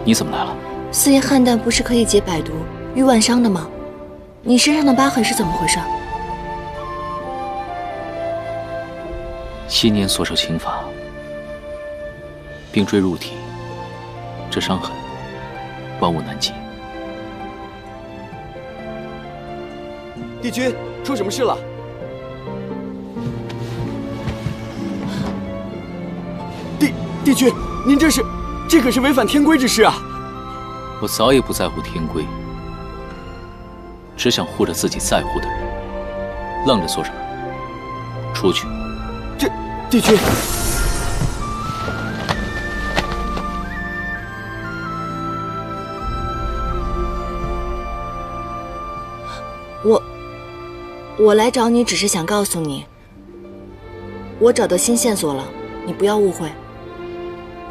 [SPEAKER 2] 你怎么来了
[SPEAKER 1] ？4叶汉淡不是可以解百毒、愈万伤的吗？你身上的疤痕是怎么回事
[SPEAKER 2] ？7年所受刑罚，病坠入体，这伤痕万物难解。
[SPEAKER 8] 帝君，出什么事了？帝君，您这可是违反天规之事啊！
[SPEAKER 2] 我早已不在乎天规，只想护着自己在乎的人。愣着做什么？出去！
[SPEAKER 8] 帝君，
[SPEAKER 1] 我来找你，只是想告诉你，我找到新线索了，你不要误会。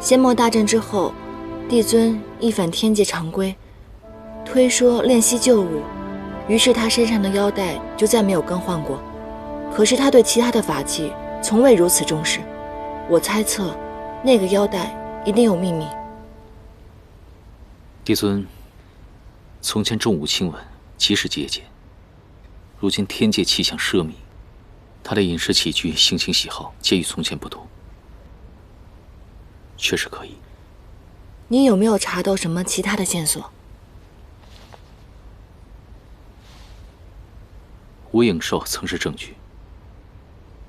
[SPEAKER 1] 仙魔大战之后，帝尊一反天界常规，推说练习旧物，于是他身上的腰带就再没有更换过。可是他对其他的法器从未如此重视，我猜测那个腰带一定有秘密。
[SPEAKER 2] 帝尊从前重武轻文，极是节俭，如今天界气象奢靡，他的饮食起居、性情喜好皆与从前不同，确实可以。
[SPEAKER 1] 你有没有查到什么其他的线索？
[SPEAKER 2] 吴影寿曾是证据。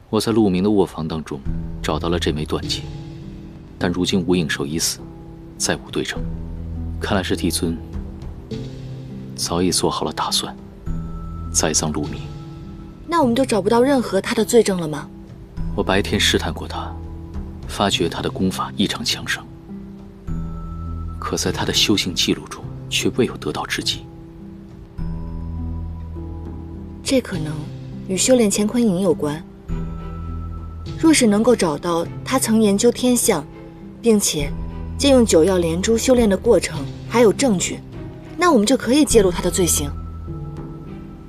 [SPEAKER 2] 我在陆明的卧房当中找到了这枚断剑，但如今吴影寿已死，再无对证。看来是帝尊早已做好了打算，栽赃陆明。
[SPEAKER 1] 那我们就找不到任何他的罪证了吗？
[SPEAKER 2] 我白天试探过他，发觉他的功法异常强盛，可在他的修行记录中却未有得到之迹。
[SPEAKER 1] 这可能与修炼乾坤影有关。若是能够找到他曾研究天象，并且借用九曜连珠修炼的过程，还有证据，那我们就可以揭露他的罪行。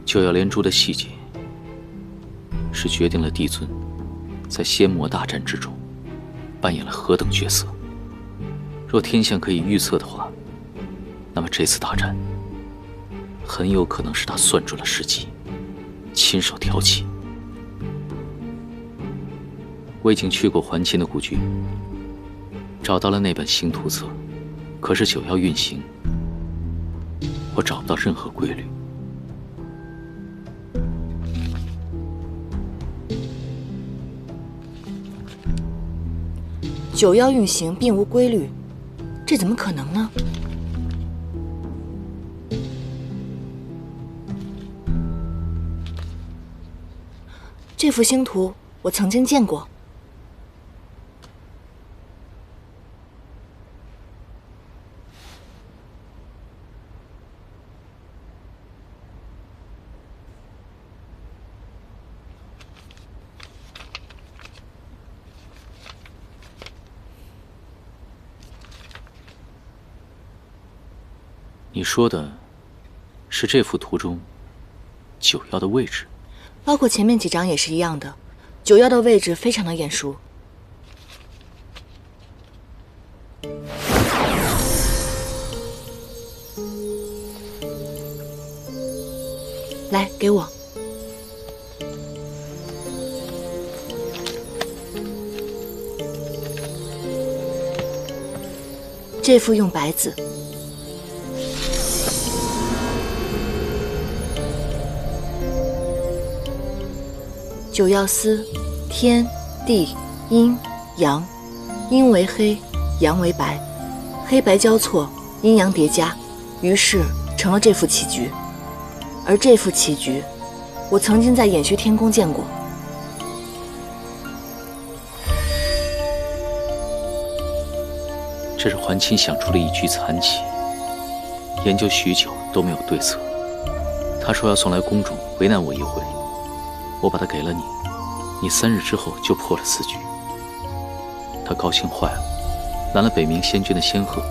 [SPEAKER 2] 九曜连珠的细节，是决定了帝尊在仙魔大战之中扮演了何等角色。若天象可以预测的话，那么这次大战很有可能是他算准了时机，亲手挑起。我已经去过还秦的故居，找到了那本星图册，可是九曜运行，我找不到任何规律。
[SPEAKER 1] 九曜运行并无规律，这怎么可能呢？这幅星图我曾经见过。
[SPEAKER 2] 你说的是这幅图中九曜的位置？
[SPEAKER 1] 包括前面几张也是一样的，九曜的位置非常的眼熟。来，给我。这幅用白字。九曜司，天、地、阴、阳，阴为黑，阳为白，黑白交错，阴阳叠加，于是成了这副棋局。而这副棋局，我曾经在偃虚天宫见过。
[SPEAKER 2] 这是还秦想出了一局残棋，研究许久都没有对策。他说要送来宫中为难我一回。我把它给了你，你3日之后就破了4局。他高兴坏了，拦了北冥仙君的仙鹤，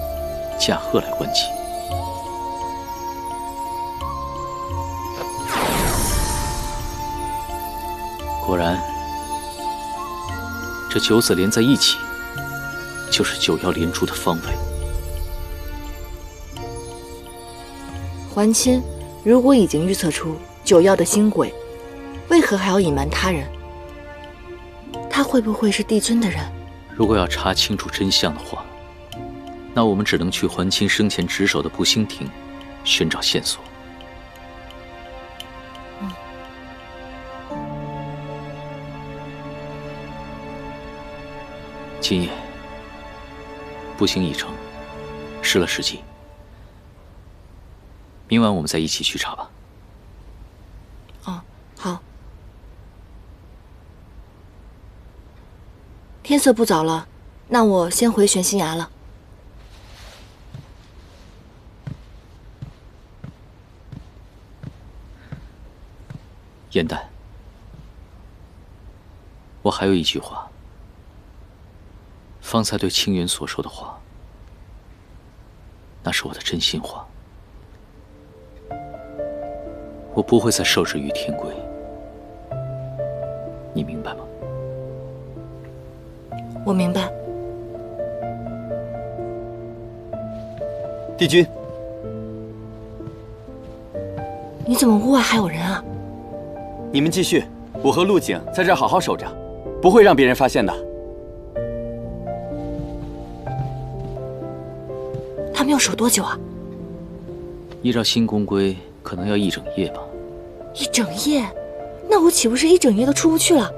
[SPEAKER 2] 驾鹤来观棋。果然，这9子连在一起，就是九曜连珠的方位。
[SPEAKER 1] 还秦如果已经预测出九曜的星轨，为何还要隐瞒他人？他会不会是帝尊的人？
[SPEAKER 2] 如果要查清楚真相的话，那我们只能去还秦生前值守的步星亭寻找线索。今夜步星已成，失了时机。明晚我们再一起去查吧。
[SPEAKER 1] 哦，好。天色不早了，那我先回玄心崖了。
[SPEAKER 2] 燕丹，我还有一句话。方才对清源所说的话，那是我的真心话。我不会再受制于天规，你明白吗？
[SPEAKER 1] 我明白。
[SPEAKER 8] 帝君，
[SPEAKER 1] 你怎么屋外还有人啊？
[SPEAKER 8] 你们继续，我和陆景在这儿好好守着，不会让别人发现的。
[SPEAKER 1] 他们要守多久啊？
[SPEAKER 2] 依照新宫规，可能要1整夜吧。
[SPEAKER 1] 1整夜？那我岂不是1整夜都出不去了？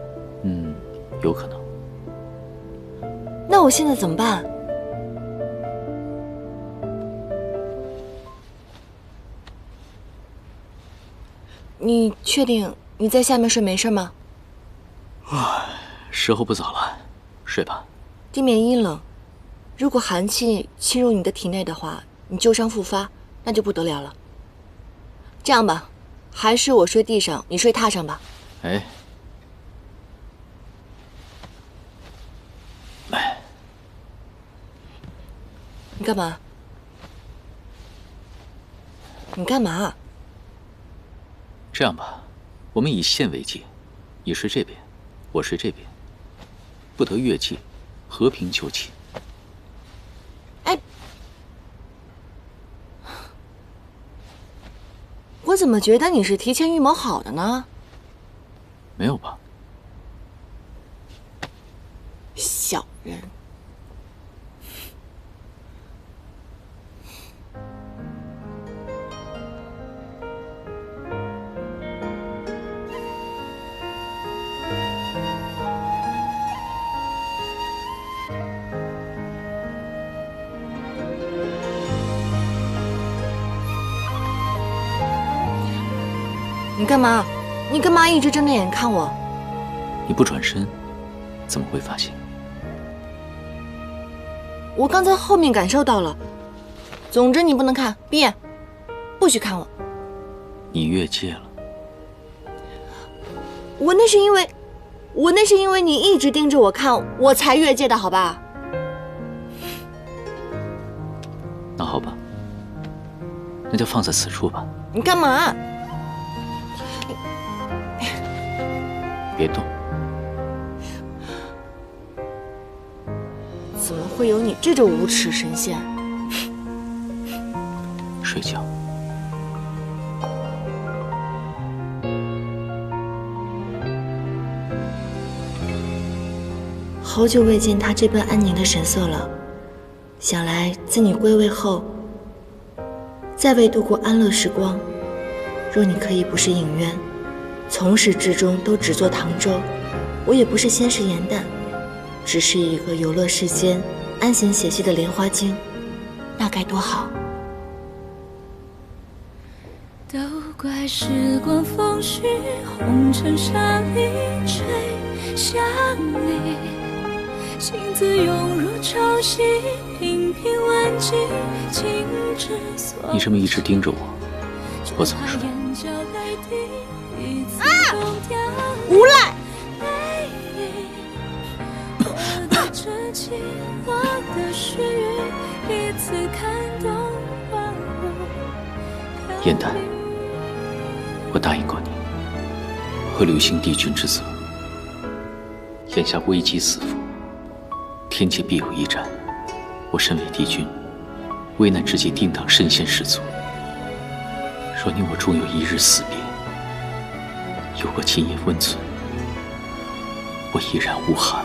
[SPEAKER 2] 有可能。
[SPEAKER 1] 那我现在怎么办？你确定你在下面睡没事吗？
[SPEAKER 2] 时候不早了，睡吧。
[SPEAKER 1] 地面阴冷，如果寒气侵入你的体内的话，你旧伤复发，那就不得了了。这样吧，还是我睡地上，你睡榻上吧。
[SPEAKER 2] 哎，
[SPEAKER 1] 你干嘛？你干嘛？
[SPEAKER 2] 这样吧，我们以线为界，你睡这边，我睡这边，不得越界，和平就寝。
[SPEAKER 1] 哎，我怎么觉得你是提前预谋好的呢？
[SPEAKER 2] 没有吧？
[SPEAKER 1] 小人。你干嘛？你干嘛一直睁着眼看我？
[SPEAKER 2] 你不转身，怎么会发现？
[SPEAKER 1] 我刚才后面感受到了。总之你不能看，闭眼，不许看我。
[SPEAKER 2] 你越界了。
[SPEAKER 1] 我那是因为你一直盯着我看，我才越界的，好吧？
[SPEAKER 2] 那好吧，那就放在此处吧。
[SPEAKER 1] 你干嘛？
[SPEAKER 2] 别动！
[SPEAKER 1] 怎么会有你这种无耻神仙？
[SPEAKER 2] 睡觉。
[SPEAKER 1] 好久未见他这般安宁的神色了，想来自你归位后，再未度过安乐时光。若你可以不是影渊，从始至终都只做唐周，我也不是仙石颜淡，只是一个游乐世间、安闲写戏的莲花精，那该多好！
[SPEAKER 13] 都怪时光风絮，红尘沙砾吹向你，心字涌入潮汐，频频万击，情之所
[SPEAKER 2] 你这么一直盯着我，我怎么睡？
[SPEAKER 1] 无赖！
[SPEAKER 2] 燕丹，我答应过你，会履行帝君之责。眼下危机四伏，天界必有一战。我身为帝君，危难之际定当身先士卒。若你我终有一日死别，有过今夜温存，我已然无憾。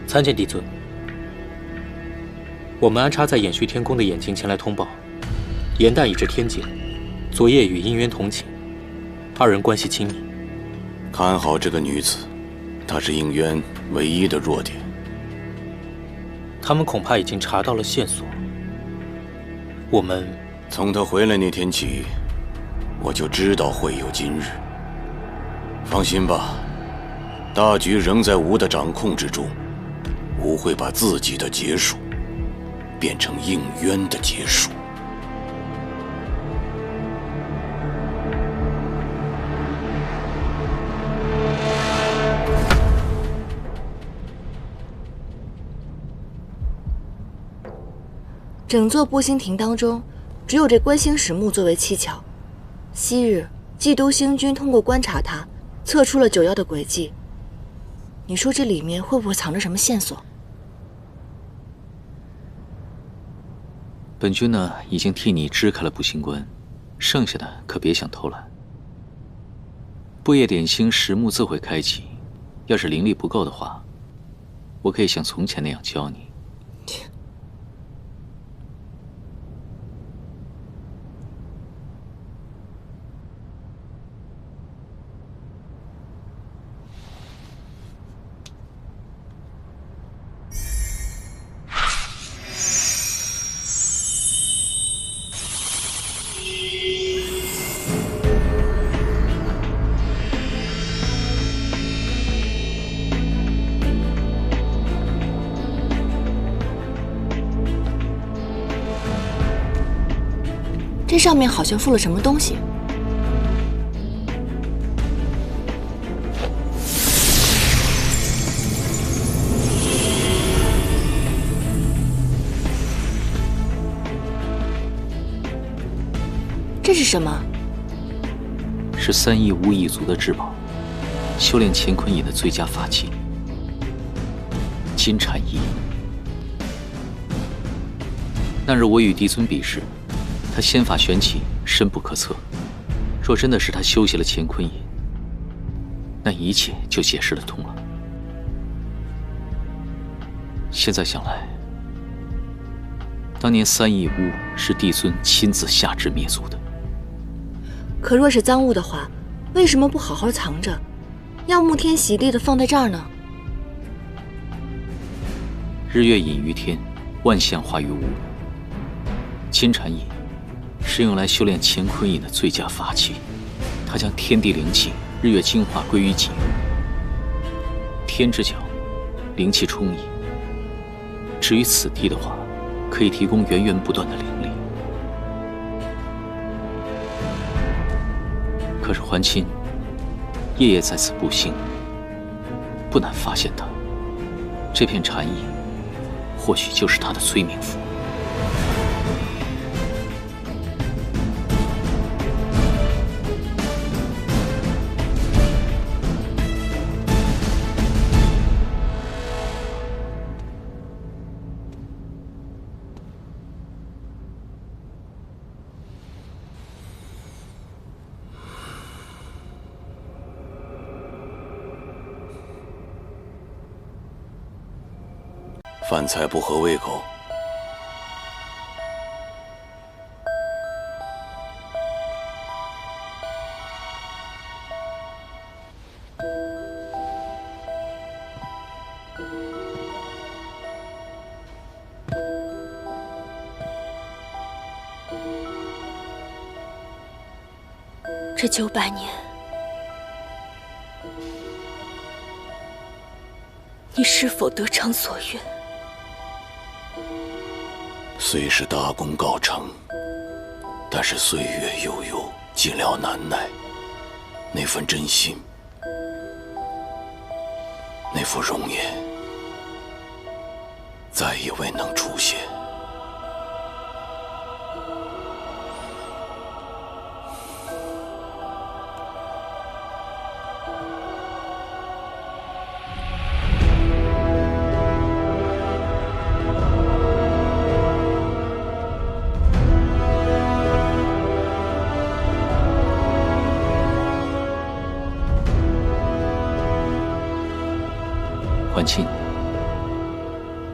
[SPEAKER 8] 参见帝尊，我们安插在延续天宫的眼睛前来通报，颜淡已至天界，昨夜与姻缘同寝，二人关系亲密。
[SPEAKER 9] 看好这个女子，她是应渊唯一的弱点。
[SPEAKER 8] 他们恐怕已经查到了线索。我们
[SPEAKER 9] 从她回来那天起，我就知道会有今日。放心吧，大局仍在吾的掌控之中。吾会把自己的结束变成应渊的结束。
[SPEAKER 1] 整座波星亭当中，只有这观星石墓作为蹊跷。昔日冀都星君通过观察它，测出了九妖的轨迹。你说这里面会不会藏着什么线索？
[SPEAKER 2] 本君呢，已经替你支开了步星关，剩下的可别想偷懒。布叶点星石木自会开启，要是灵力不够的话，我可以像从前那样教你。
[SPEAKER 1] 这上面好像附了什么东西。这是什么？
[SPEAKER 2] 是3亿巫异族的至宝，修炼乾坤引的最佳法器——金蝉翼。那日我与帝尊比试。 他仙法玄奇，深不可测。若真的是他修习了乾坤引，那一切就解释得通了。现在想来，当年3亿巫是帝尊亲自下旨灭族的。
[SPEAKER 1] 可若是赃物的话，为什么不好好藏着，要沐天洗地的放在这儿呢？
[SPEAKER 2] 日月隐于天，万象化于无。金蝉翼。 是用来修炼乾坤引的最佳法器，它将天地灵气、日月精华归于己。天之角，灵气充溢。至于此地的话，可以提供源源不断的灵力。可是还清，夜夜在此步行，不难发现他。这片禅意，或许就是他的催命符。
[SPEAKER 9] 饭菜不合胃口，
[SPEAKER 7] 这900年，你是否得偿所愿？
[SPEAKER 9] 虽是大功告成，但是岁月悠悠，寂寥难耐。那份真心，那副容颜，再也未能出现。
[SPEAKER 2] 还清，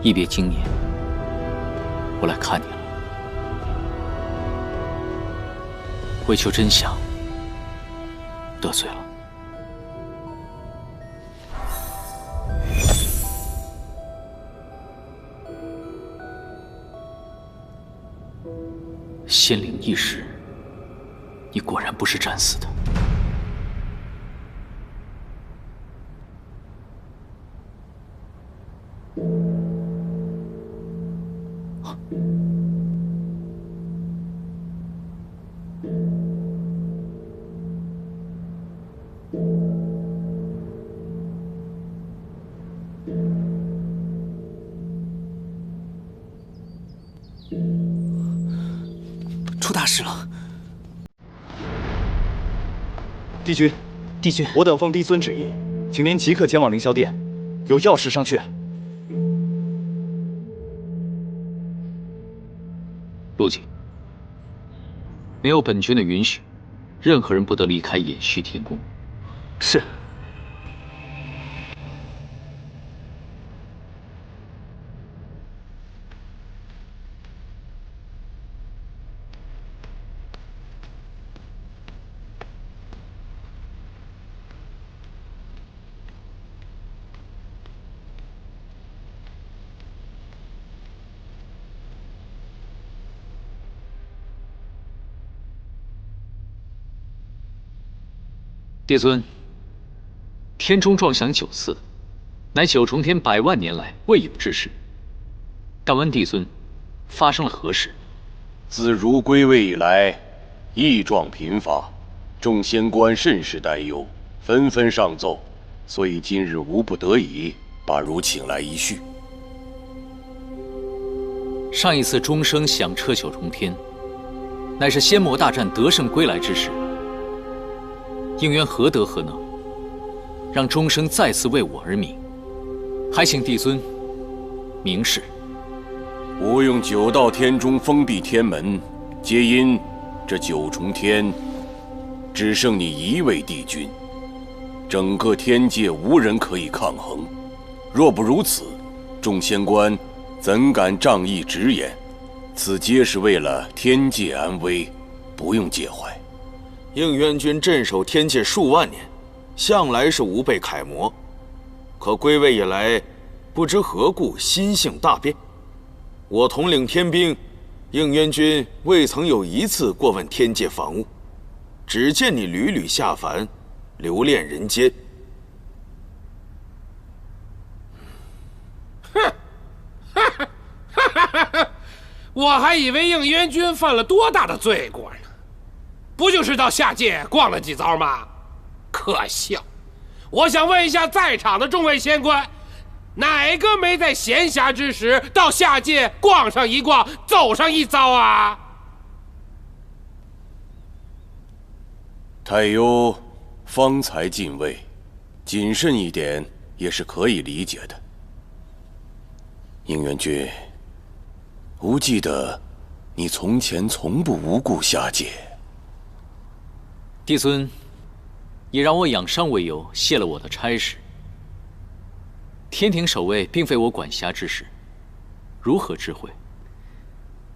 [SPEAKER 2] 一别经年，我来看你了。为求真相，得罪了。仙灵一时，你果然不是战死的。
[SPEAKER 8] 出大事了！
[SPEAKER 14] 帝君，
[SPEAKER 8] 帝君，
[SPEAKER 14] 我等奉帝尊旨意，请您即刻前往凌霄殿，有要事商榷。
[SPEAKER 2] 陆景，没有本君的允许，任何人不得离开衍虚天宫。
[SPEAKER 14] 是。
[SPEAKER 2] 帝尊，天中撞响9次，乃九重天100万年来未有之事。敢问帝尊，发生了何事？
[SPEAKER 15] 自汝归位以来，异状频发，众仙官甚是担忧，纷纷上奏，所以今日无不得已把汝请来一叙。
[SPEAKER 2] 上一次钟声响彻九重天，乃是仙魔大战得胜归来之时。应渊何德何能，让钟声再次为我而鸣？还请帝尊明示。
[SPEAKER 15] 我用9道天中封闭天门，皆因这9重天只剩你一位帝君，整个天界无人可以抗衡。若不如此，众仙官怎敢仗义直言？此皆是为了天界安危，不用介怀。
[SPEAKER 5] 应渊君镇守天界数万年，向来是无辈楷模，可归位以来，不知何故心性大变。我统领天兵，应渊君未曾有一次过问天界防务，只见你屡屡下凡，留恋人间。
[SPEAKER 12] 我还以为应渊君犯了多大的罪过呢，不就是到下界逛了几遭吗？可笑！我想问一下在场的众位仙官，哪个没在闲暇之时到下界逛上一逛，走上一遭啊？
[SPEAKER 15] 太幽方才进位，谨慎一点也是可以理解的。应元君，吾记得你从前从不无故下界。
[SPEAKER 2] 帝尊也让我养伤为由卸了我的差事。天庭守卫并非我管辖之事，如何知会？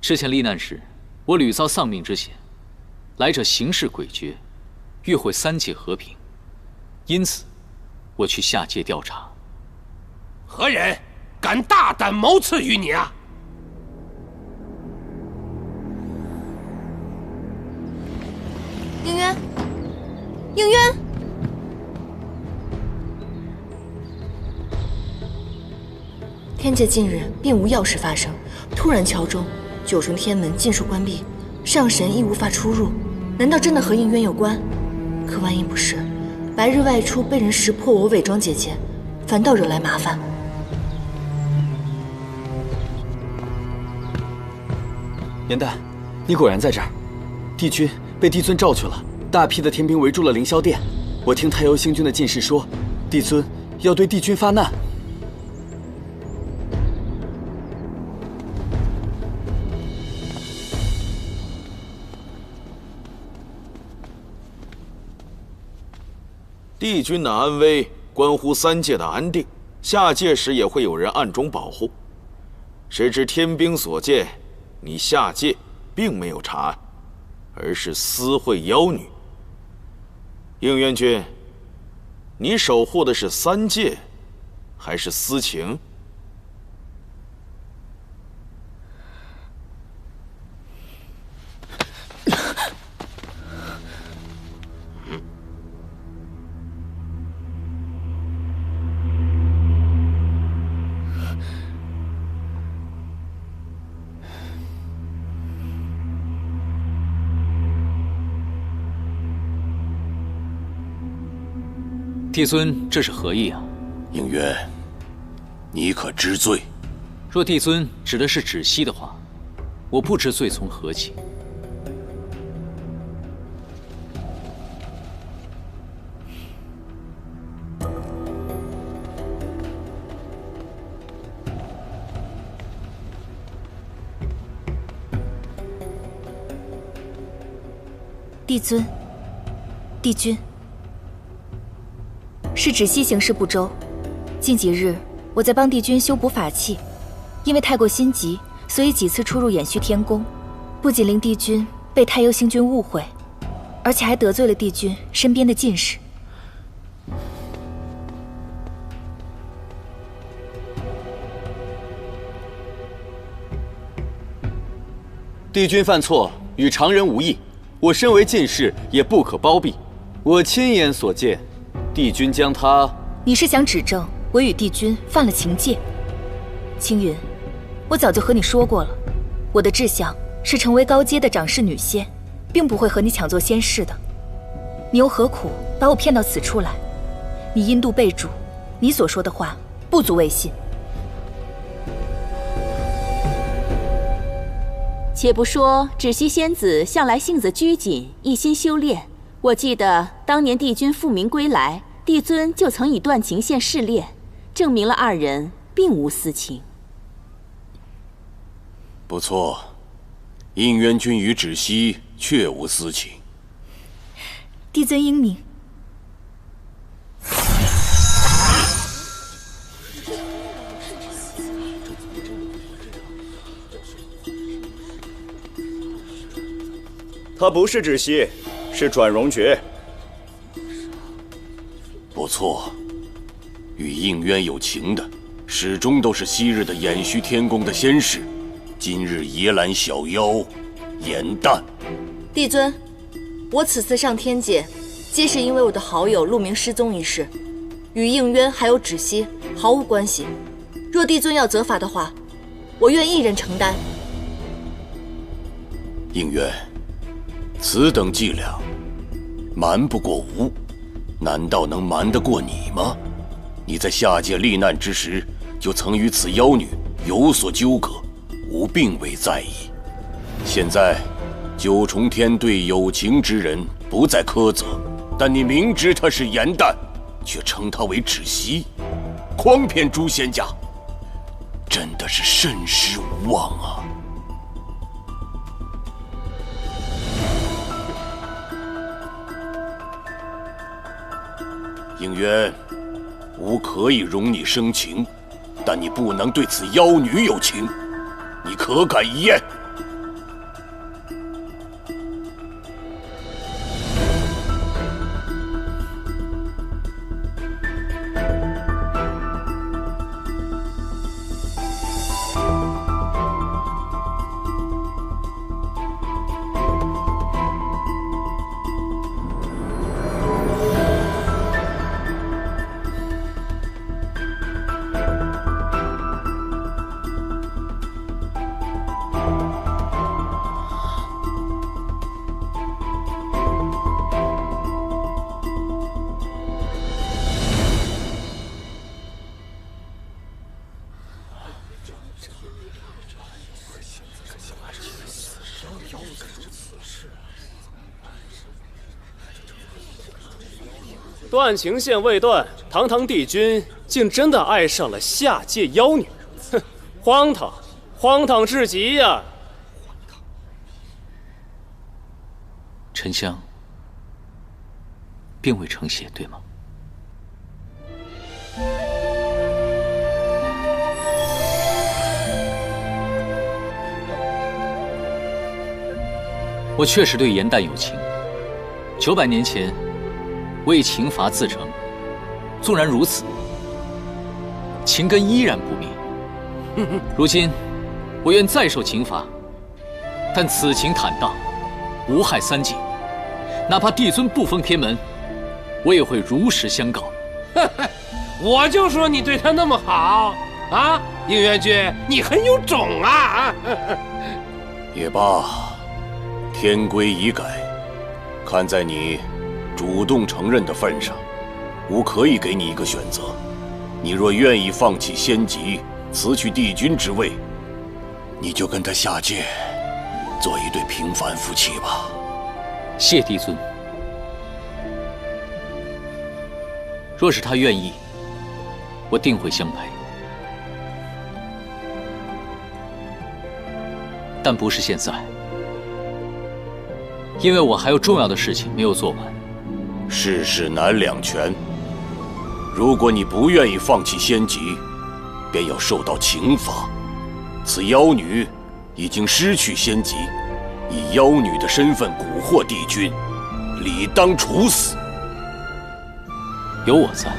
[SPEAKER 2] 之前罹难时，我屡遭丧命之险，来者行事诡谲，欲毁3界和平，因此我去下界调查。
[SPEAKER 12] 何人敢大胆谋刺于你啊？
[SPEAKER 1] 应渊，应渊！天界近日并无要事发生，突然敲钟，9重天门尽数关闭，上神亦无法出入。难道真的和应渊有关？可万一不是，白日外出被人识破我伪装姐姐，反倒惹来麻烦。
[SPEAKER 14] 颜淡，你果然在这儿。帝君被帝尊召去了，大批的天兵围住了凌霄殿。我听太幽星君的进士说，帝尊要对帝君发难。
[SPEAKER 5] 帝君的安危关乎3界的安定，下界时也会有人暗中保护。谁知天兵所见，你下界并没有查案，而是私会妖女。应渊君，你守护的是3界，还是私情？
[SPEAKER 2] 帝尊，这是何意啊？
[SPEAKER 15] 应渊，你可知罪？
[SPEAKER 2] 若帝尊指的是芷溪的话，我不知罪从何起。
[SPEAKER 7] 帝尊，帝君。是芷溪行事不周。近几日我在帮帝君修补法器，因为太过心急，所以几次出入偃虚天宫，不仅令帝君被太幽星君误会，而且还得罪了帝君身边的进士。
[SPEAKER 14] 帝君犯错与常人无异，我身为进士也不可包庇。我亲眼所见，帝君将他……
[SPEAKER 7] 你是想指证我与帝君犯了情戒？青云，我早就和你说过了，我的志向是成为高阶的掌事女仙，并不会和你抢做仙士的。你又何苦把我骗到此处来？你因妒被主，你所说的话不足为信。
[SPEAKER 16] 且不说芷溪仙子向来性子拘谨，一心修炼。我记得当年帝君复明归来，帝尊就曾以断情线试炼，证明了二人并无私情。
[SPEAKER 15] 不错，应元君与芷溪确无私情。
[SPEAKER 7] 帝尊英明。
[SPEAKER 17] 他不是芷溪，是转荣诀。
[SPEAKER 15] 不错，与应渊有情的，始终都是昔日的偃虚天宫的仙士，今日野揽小妖，颜淡。
[SPEAKER 1] 帝尊，我此次上天界，皆是因为我的好友陆明失踪一事，与应渊还有芷溪毫无关系。若帝尊要责罚的话，我愿一人承担。
[SPEAKER 15] 应渊，此等伎俩，瞒不过吾，难道能瞒得过你吗？你在下界历难之时，就曾与此妖女有所纠葛，吾并未在意。现在九重天对有情之人不再苛责，但你明知他是颜淡，却称他为芷溪，诓骗诸仙家，真的是甚失无望啊！应渊，吾可以容你生情，但你不能对此妖女有情，你可敢一言？
[SPEAKER 18] 断情线未断，堂堂帝君竟真的爱上了下界妖女，哼，荒唐，荒唐至极呀！
[SPEAKER 2] 沉香并未成血，对吗？我确实对颜淡有情，900年前为情罚自成，纵然如此，情根依然不灭。如今我愿再受刑罚，但此情坦荡，无害三界，哪怕帝尊不封天门，我也会如实相告。
[SPEAKER 12] 我就说你对他那么好啊，应元君，你很有种啊！
[SPEAKER 15] 也罢，天规已改，看在你主动承认的份上，吾可以给你一个选择。你若愿意放弃仙籍，辞去帝君之位，你就跟他下界，做一对平凡夫妻吧。
[SPEAKER 2] 谢帝尊。若是他愿意，我定会相陪。但不是现在，因为我还有重要的事情没有做完。
[SPEAKER 15] 世事难两全，如果你不愿意放弃仙籍，便要受到刑罚。此妖女已经失去仙籍，以妖女的身份蛊惑帝君，理当处死。
[SPEAKER 2] 有我在，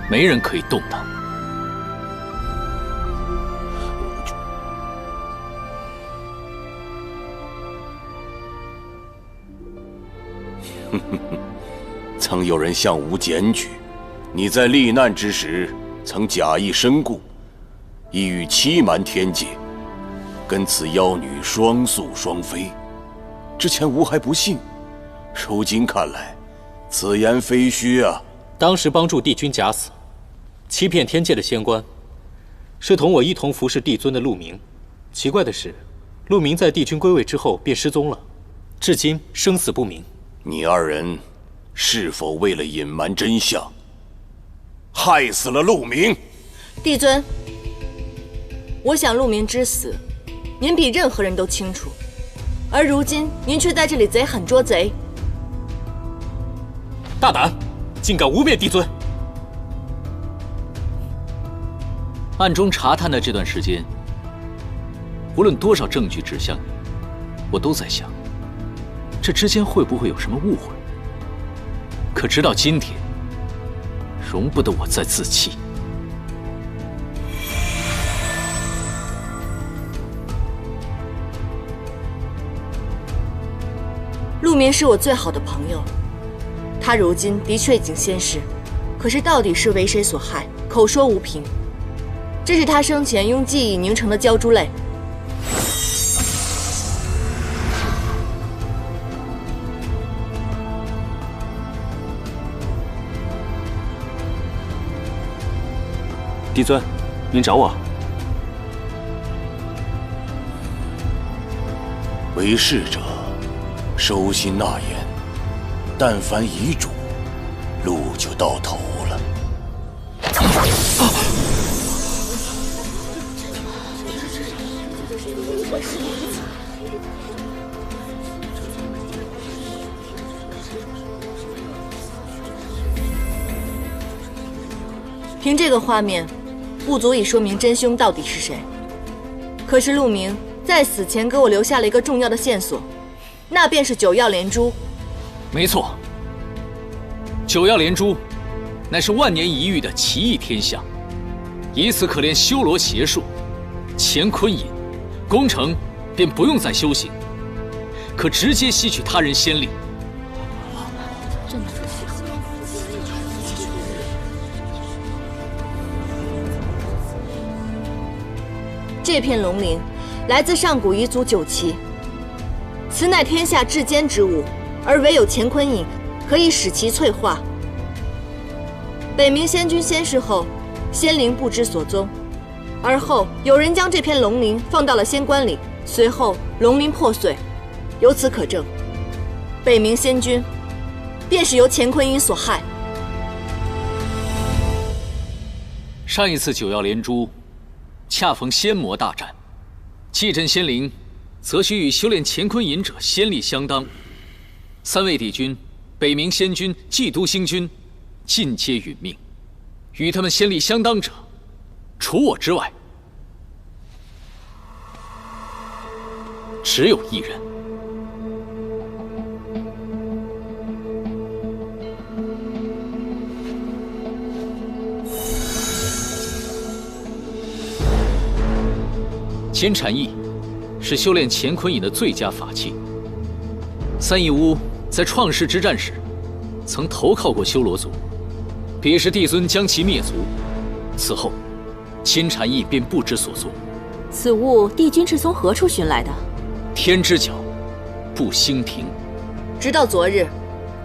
[SPEAKER 2] 没人可以动她。
[SPEAKER 15] 曾有人向吾检举，你在历难之时曾假意身故，意欲欺瞒天界，跟此妖女双宿双飞。之前吾还不信，如今看来，此言非虚啊。
[SPEAKER 10] 当时帮助帝君假死，欺骗天界的仙官，是同我一同服侍帝尊的陆明。奇怪的是，陆明在帝君归位之后便失踪了，至今生死不明。
[SPEAKER 15] 你二人是否为了隐瞒真相，害死了陆明？
[SPEAKER 1] 帝尊，我想陆明之死，您比任何人都清楚，而如今您却在这里贼喊捉贼。
[SPEAKER 10] 大胆，竟敢污蔑帝尊！
[SPEAKER 2] 暗中查探的这段时间，无论多少证据指向你，我都在想，这之间会不会有什么误会？可直到今天，容不得我再自弃。
[SPEAKER 1] 陆明是我最好的朋友，他如今的确已经仙逝，可是到底是为谁所害，口说无凭。这是他生前用记忆凝成的鲛珠泪。
[SPEAKER 17] 帝尊，您找我？
[SPEAKER 15] 为逝者，收心纳言，但凡遗嘱，路就到头了。
[SPEAKER 1] 凭这个画面，不足以说明真凶到底是谁。可是陆明在死前给我留下了一个重要的线索，那便是九曜连珠。
[SPEAKER 2] 没错，九曜连珠乃是万年一遇的奇异天象，以此可练修罗邪术，乾坤隐，功成便不用再修行，可直接吸取他人仙力。这片龙鳞来自上古彝族九旗，此乃天下至坚之物，而唯有乾坤隐可以使其淬化。北冥仙君仙逝后，仙灵不知所踪，而后有人将这片龙鳞放到了仙棺里，随后龙鳞破碎，由此可证，北冥仙君便是由乾坤隐所害。上一次九曜连珠恰逢仙魔大战，祭镇仙灵，则需与修炼乾坤隐者仙力相当。三位帝君、北冥仙君、祭都星君尽皆殒命，与他们仙力相当者，除我之外，只有一人。千禅意是修炼乾坤隐的最佳法器。三义乌在创世之战时，曾投靠过修罗族，彼时帝尊将其灭族。此后，千禅意便不知所踪。
[SPEAKER 16] 此物帝君是从何处寻来的？
[SPEAKER 2] 天之角，不兴亭。
[SPEAKER 1] 直到昨日，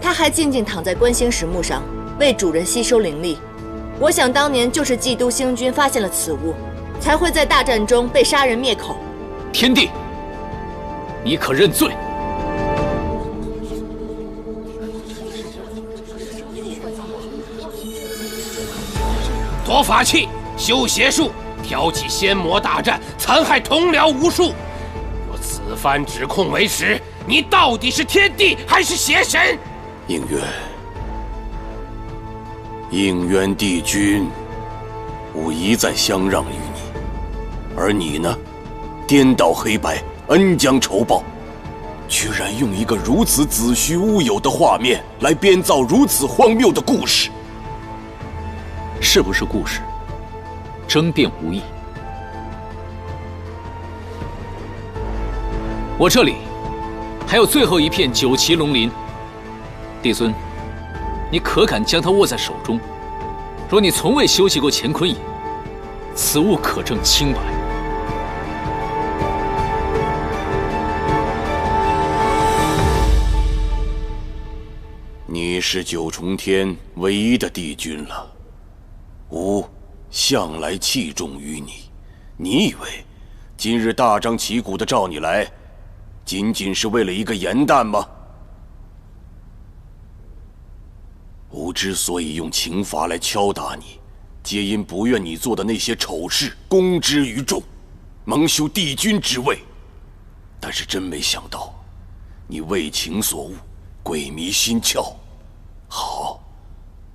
[SPEAKER 1] 他还静静躺在观星石墓上，为主人吸收灵力。我想当年就是祭都星君发现了此物，才会在大战中被杀人灭口。
[SPEAKER 2] 天帝，你可认罪？
[SPEAKER 12] 夺法器，修邪术，挑起仙魔大战，残害同僚无数。若此番指控为实，你到底是天帝还是邪神？
[SPEAKER 15] 映月，应渊帝君，吾一再相让于你，而你呢，颠倒黑白，恩将仇报，居然用一个如此子虚乌有的画面来编造如此荒谬的故事。
[SPEAKER 2] 是不是故事？争辩无益。我这里还有最后一片九旗龙鳞，帝尊，你可敢将它握在手中？若你从未修习过乾坤眼，此物可证清白。
[SPEAKER 15] 你是九重天唯一的帝君了，吾向来器重于你。你以为今日大张旗鼓的召你来，仅仅是为了一个颜旦吗？吾之所以用刑罚来敲打你，皆因不愿你做的那些丑事公之于众，蒙羞帝君之位。但是真没想到，你为情所误，鬼迷心窍。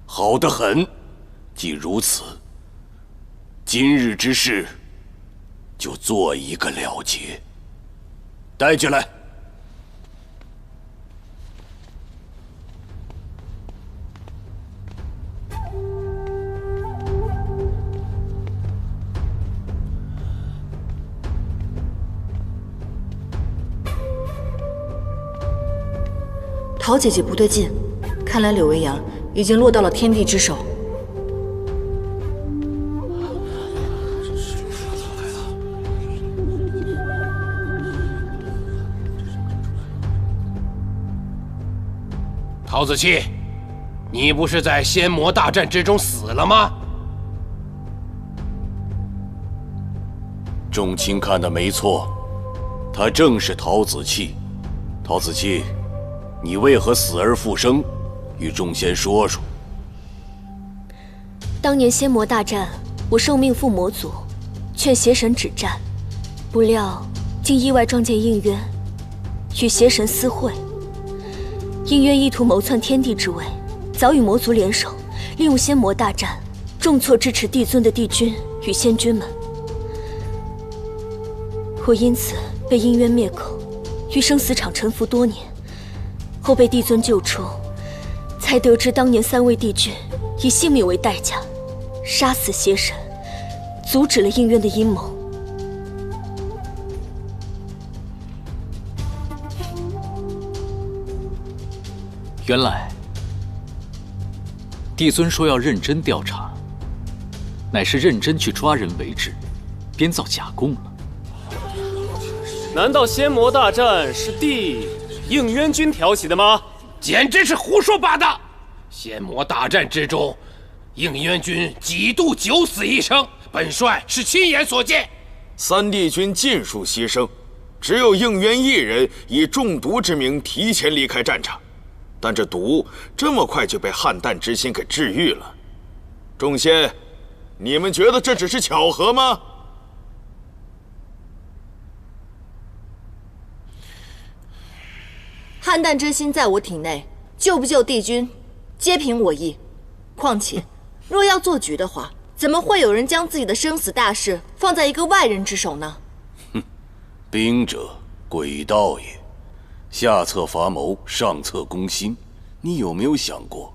[SPEAKER 15] 好得很。既如此，今日之事就做一个了结。带进来。
[SPEAKER 1] 桃姐姐不对劲，看来柳微阳已经落到了天帝之手。
[SPEAKER 12] 陶子期，你不是在仙魔大战之中死了吗？
[SPEAKER 15] 众卿看的没错，他正是陶子期。陶子期，你为何死而复生？与众仙说说。
[SPEAKER 19] 当年仙魔大战，我受命赴魔族，劝邪神止战，不料竟意外撞见应渊，与邪神私会。应渊意图谋篡天地之位，早与魔族联手，利用仙魔大战，重挫支持帝尊的帝君与仙君们。我因此被应渊灭口，于生死场沉浮多年，后被帝尊救出，才得知当年3位帝君以性命为代价，杀死邪神，阻止了应渊的阴谋。
[SPEAKER 2] 原来，帝尊说要认真调查，乃是认真去抓人为质，编造假供了。
[SPEAKER 18] 难道仙魔大战是帝应渊君挑起的吗？
[SPEAKER 12] 简直是胡说八道！仙魔大战之中，应渊君几度九死一生，本帅是亲眼所见。
[SPEAKER 5] 3帝君尽数牺牲，只有应渊一人以中毒之名提前离开战场。但这毒这么快就被汉淡之心给治愈了。众仙，你们觉得这只是巧合吗？
[SPEAKER 1] 汉淡之心在我体内，救不救帝君，皆凭我意。况且，若要做局的话，怎么会有人将自己的生死大事放在一个外人之手呢？
[SPEAKER 15] 哼，兵者，诡道也。下策伐谋，上策攻心。你有没有想过，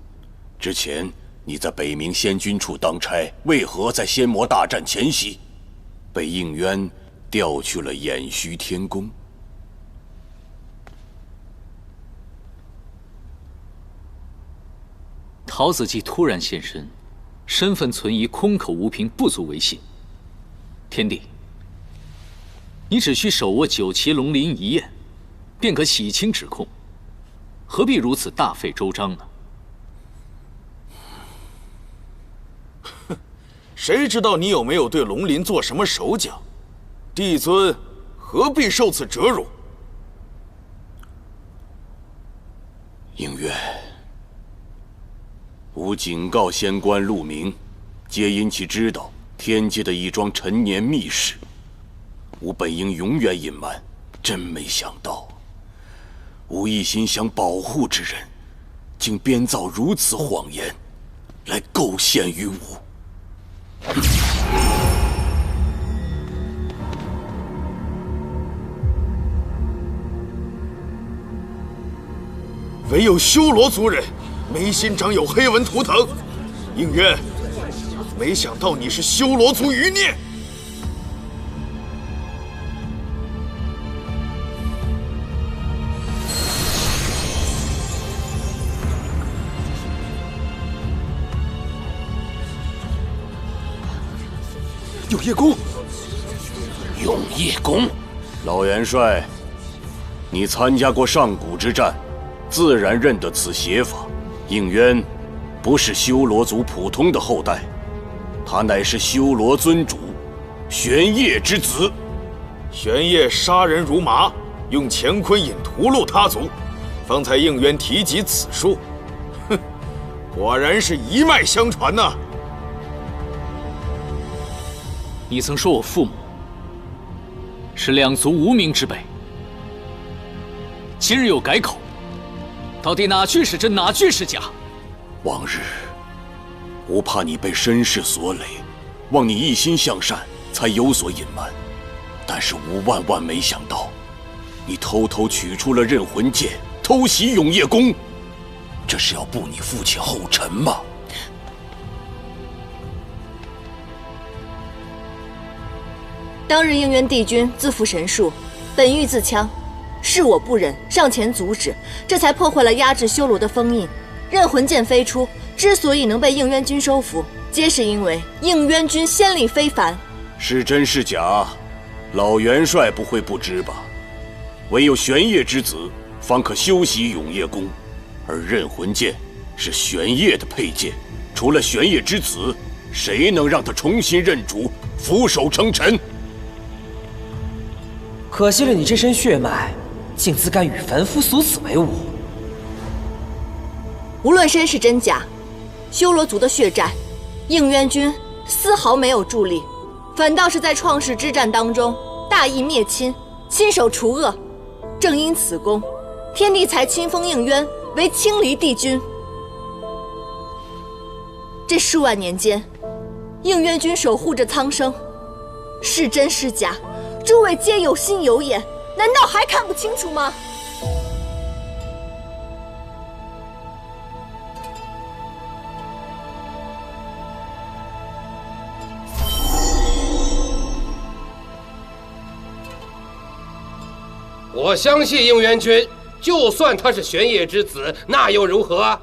[SPEAKER 15] 之前你在北冥仙君处当差，为何在仙魔大战前夕被应渊调去了偃虚天宫？
[SPEAKER 2] 陶子季突然现身，身份存疑，空口无凭，不足为信。天帝，你只需手握9旗龙鳞一焰，便可洗清指控，何必如此大费周章呢？
[SPEAKER 5] 哼，谁知道你有没有对龙鳞做什么手脚？帝尊何必受此折辱？
[SPEAKER 15] 应渊，吾警告仙官陆明，皆因其知道天界的一桩陈年秘事。吾本应永远隐瞒，真没想到，吾一心想保护之人，竟编造如此谎言。来构陷于我。
[SPEAKER 5] 唯有修罗族人眉心长有黑纹图腾。应渊，没想到你是修罗族余孽。
[SPEAKER 15] 永夜宫，永夜宫，老元帅，你参加过上古之战，自然认得此写法。应渊不是修罗族普通的后代，他乃是修罗尊主玄烨之子。
[SPEAKER 5] 玄烨杀人如麻，用乾坤引屠戮他族。方才应渊提及此术，哼，果然是一脉相传呐。
[SPEAKER 2] 你曾说我父母是两族无名之辈，今日又改口，到底哪句是真，哪句是假？
[SPEAKER 15] 往日吾怕你被身世所累，望你一心向善，才有所隐瞒。但是吾万万没想到，你偷偷取出了镇魂剑，偷袭永夜宫，这是要步你父亲后尘吗？
[SPEAKER 1] 当日应渊帝君自负神术，本欲自戕，是我不忍，上前阻止，这才破坏了压制修罗的封印。刃魂剑飞出，之所以能被应渊君收服，皆是因为应渊君仙力非凡。
[SPEAKER 15] 是真是假，老元帅不会不知吧？唯有玄烨之子方可修习永夜宫，而刃魂剑是玄烨的佩剑，除了玄烨之子，谁能让他重新认主，俯首称臣？
[SPEAKER 20] 可惜了你这身血脉，竟自甘与凡夫俗子为伍。
[SPEAKER 1] 无论身世真假，修罗族的血债，应渊君丝毫没有助力，反倒是在创世之战当中大义灭亲，亲手除恶。正因此功，天帝才亲封应渊为青离帝君。这数万年间，应渊君守护着苍生，是真是假，诸位皆有心有眼，难道还看不清楚吗？
[SPEAKER 12] 我相信应渊君，就算他是玄烨之子，那又如何？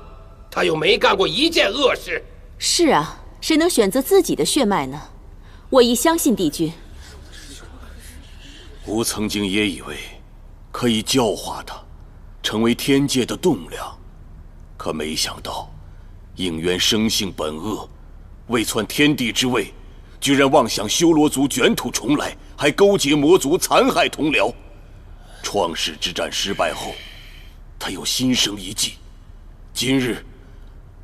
[SPEAKER 12] 他又没干过一件恶事。
[SPEAKER 16] 是啊，谁能选择自己的血脉呢？我亦相信帝君。
[SPEAKER 15] 吾曾经也以为可以教化他，成为天界的栋梁，可没想到应渊生性本恶，为篡天地之位，居然妄想修罗族卷土重来，还勾结魔族残害同僚。创世之战失败后，他又心生一计，今日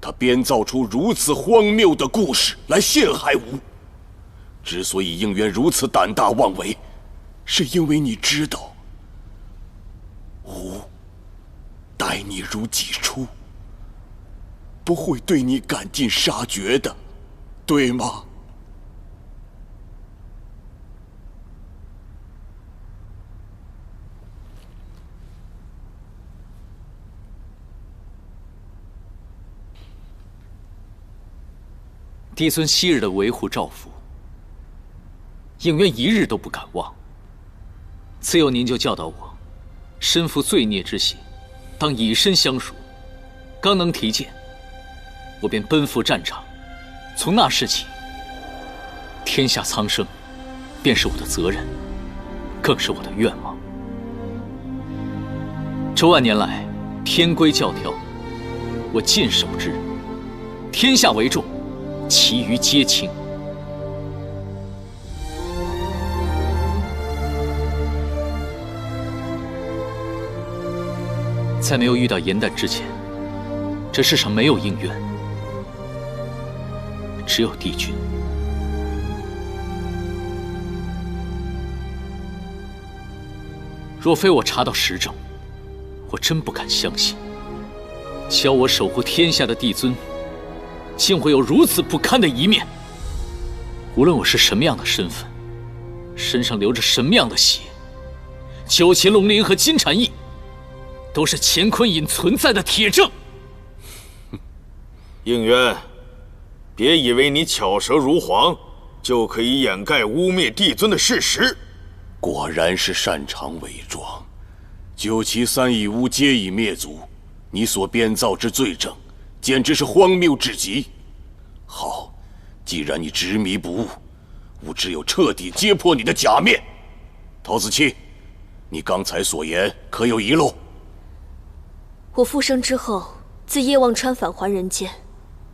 [SPEAKER 15] 他编造出如此荒谬的故事来陷害吾。之所以应渊如此胆大妄为，是因为你知道，吾待你如己出，不会对你赶尽杀绝的，对吗？
[SPEAKER 2] 帝尊昔日的维护照拂，应渊一日都不敢忘。自幼您就教导我，身负罪孽之血，当以身相赎。刚能提剑，我便奔赴战场。从那时起，天下苍生，便是我的责任，更是我的愿望。这万年来，天规教条，我尽守之。天下为重，其余皆轻。在没有遇到颜淡之前，这世上没有应渊，只有帝君。若非我查到实证，我真不敢相信，教我守护天下的帝尊竟会有如此不堪的一面。无论我是什么样的身份，身上流着什么样的血，九秦龙鳞和金蝉翼都是乾坤隐存在的铁证。
[SPEAKER 5] 应渊，别以为你巧舌如簧，就可以掩盖污蔑帝尊的事实。
[SPEAKER 15] 果然是擅长伪装，九岐三义乌皆已灭族，你所编造之罪证，简直是荒谬至极。好，既然你执迷不悟，吾只有彻底揭破你的假面。陶子期，你刚才所言可有遗漏？
[SPEAKER 19] 我复生之后，自叶望川返还人间，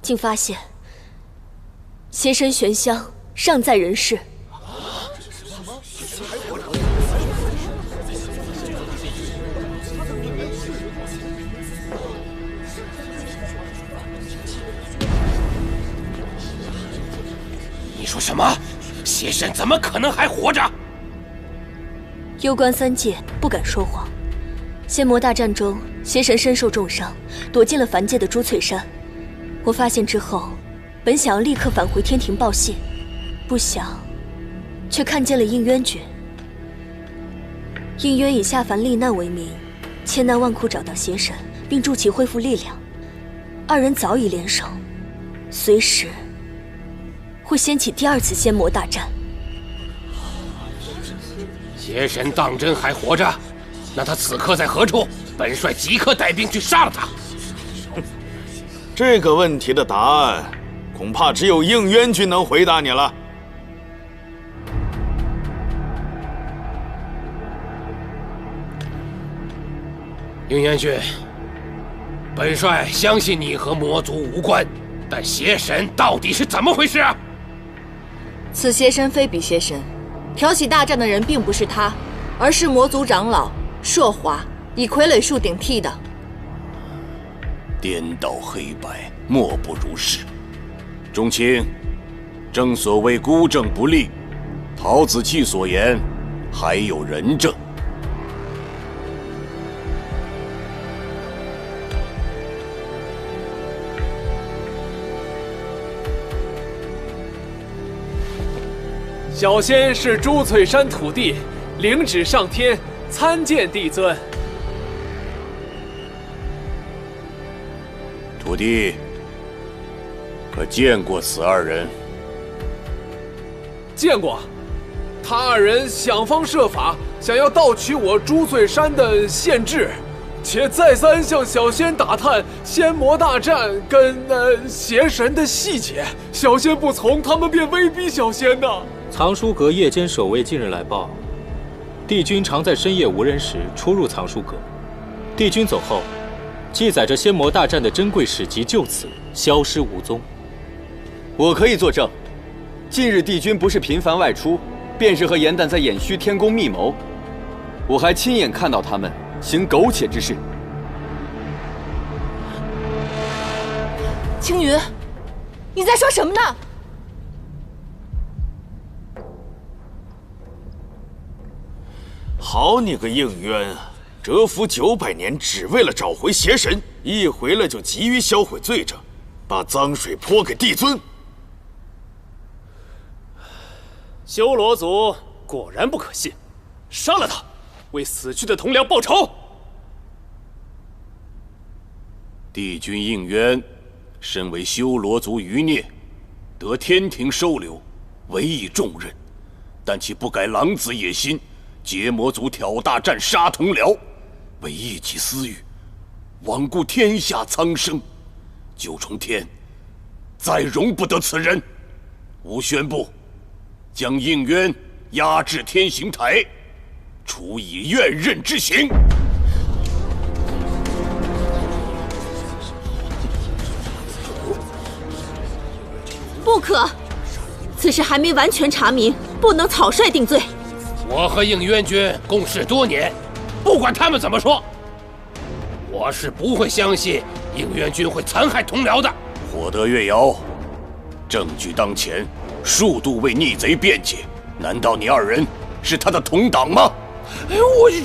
[SPEAKER 19] 竟发现邪神玄香尚在人世。
[SPEAKER 12] 你说什么？邪神怎么可能还活着？
[SPEAKER 19] 攸关三界，不敢说谎。仙魔大战中，邪神身受重伤，躲进了凡界的朱翠山。我发现之后，本想要立刻返回天庭报谢，不想，却看见了应渊诀。应渊以下凡历难为名，千难万苦找到邪神，并助其恢复力量。二人早已联手，随时会掀起第二次仙魔大战。
[SPEAKER 12] 邪神当真还活着？那他此刻在何处？本帅即刻带兵去杀了他。
[SPEAKER 5] 这个问题的答案，恐怕只有应渊君能回答你了。
[SPEAKER 12] 应渊君，本帅相信你和魔族无关，但邪神到底是怎么回事啊？
[SPEAKER 1] 此邪神非彼邪神，挑起大战的人并不是他，而是魔族长老朔华以傀儡术顶替的。
[SPEAKER 15] 颠倒黑白，莫不如是。钟卿，正所谓孤证不立，陶子期所言还有人证。
[SPEAKER 18] 小仙是朱翠山土地，领旨上天参见帝尊。
[SPEAKER 15] 土地，可见过此二人？
[SPEAKER 18] 见过，他二人想方设法想要盗取我朱翠山的县志，且再三向小仙打探仙魔大战跟邪神的细节。小仙不从，他们便威逼小仙呐。
[SPEAKER 10] 藏书阁夜间守卫近日来报，帝君常在深夜无人时出入藏书阁。帝君走后，记载着仙魔大战的珍贵史籍就此消失无踪。
[SPEAKER 14] 我可以作证，近日帝君不是频繁外出，便是和颜旦在偃虚天宫密谋。我还亲眼看到他们行苟且之事。
[SPEAKER 1] 青云，你在说什么呢？
[SPEAKER 5] 好你个应渊啊！蛰伏900年，只为了找回邪神，一回来就急于销毁罪证，把脏水泼给帝尊。
[SPEAKER 18] 修罗族果然不可信，杀了他，为死去的同僚报仇。
[SPEAKER 15] 帝君应渊，身为修罗族余孽，得天庭收留，委以重任，但其不改狼子野心。劫魔族挑大战杀同僚，为一己私欲，罔顾天下苍生。九重天再容不得此人。吾宣布，将应渊押至天刑台，处以怨刃之刑。
[SPEAKER 16] 不可，此事还没完全查明，不能草率定罪。
[SPEAKER 12] 我和应渊君共事多年，不管他们怎么说，我是不会相信应渊君会残害同僚的。
[SPEAKER 15] 火德月瑶，证据当前，数度为逆贼辩解，难道你二人是他的同党吗？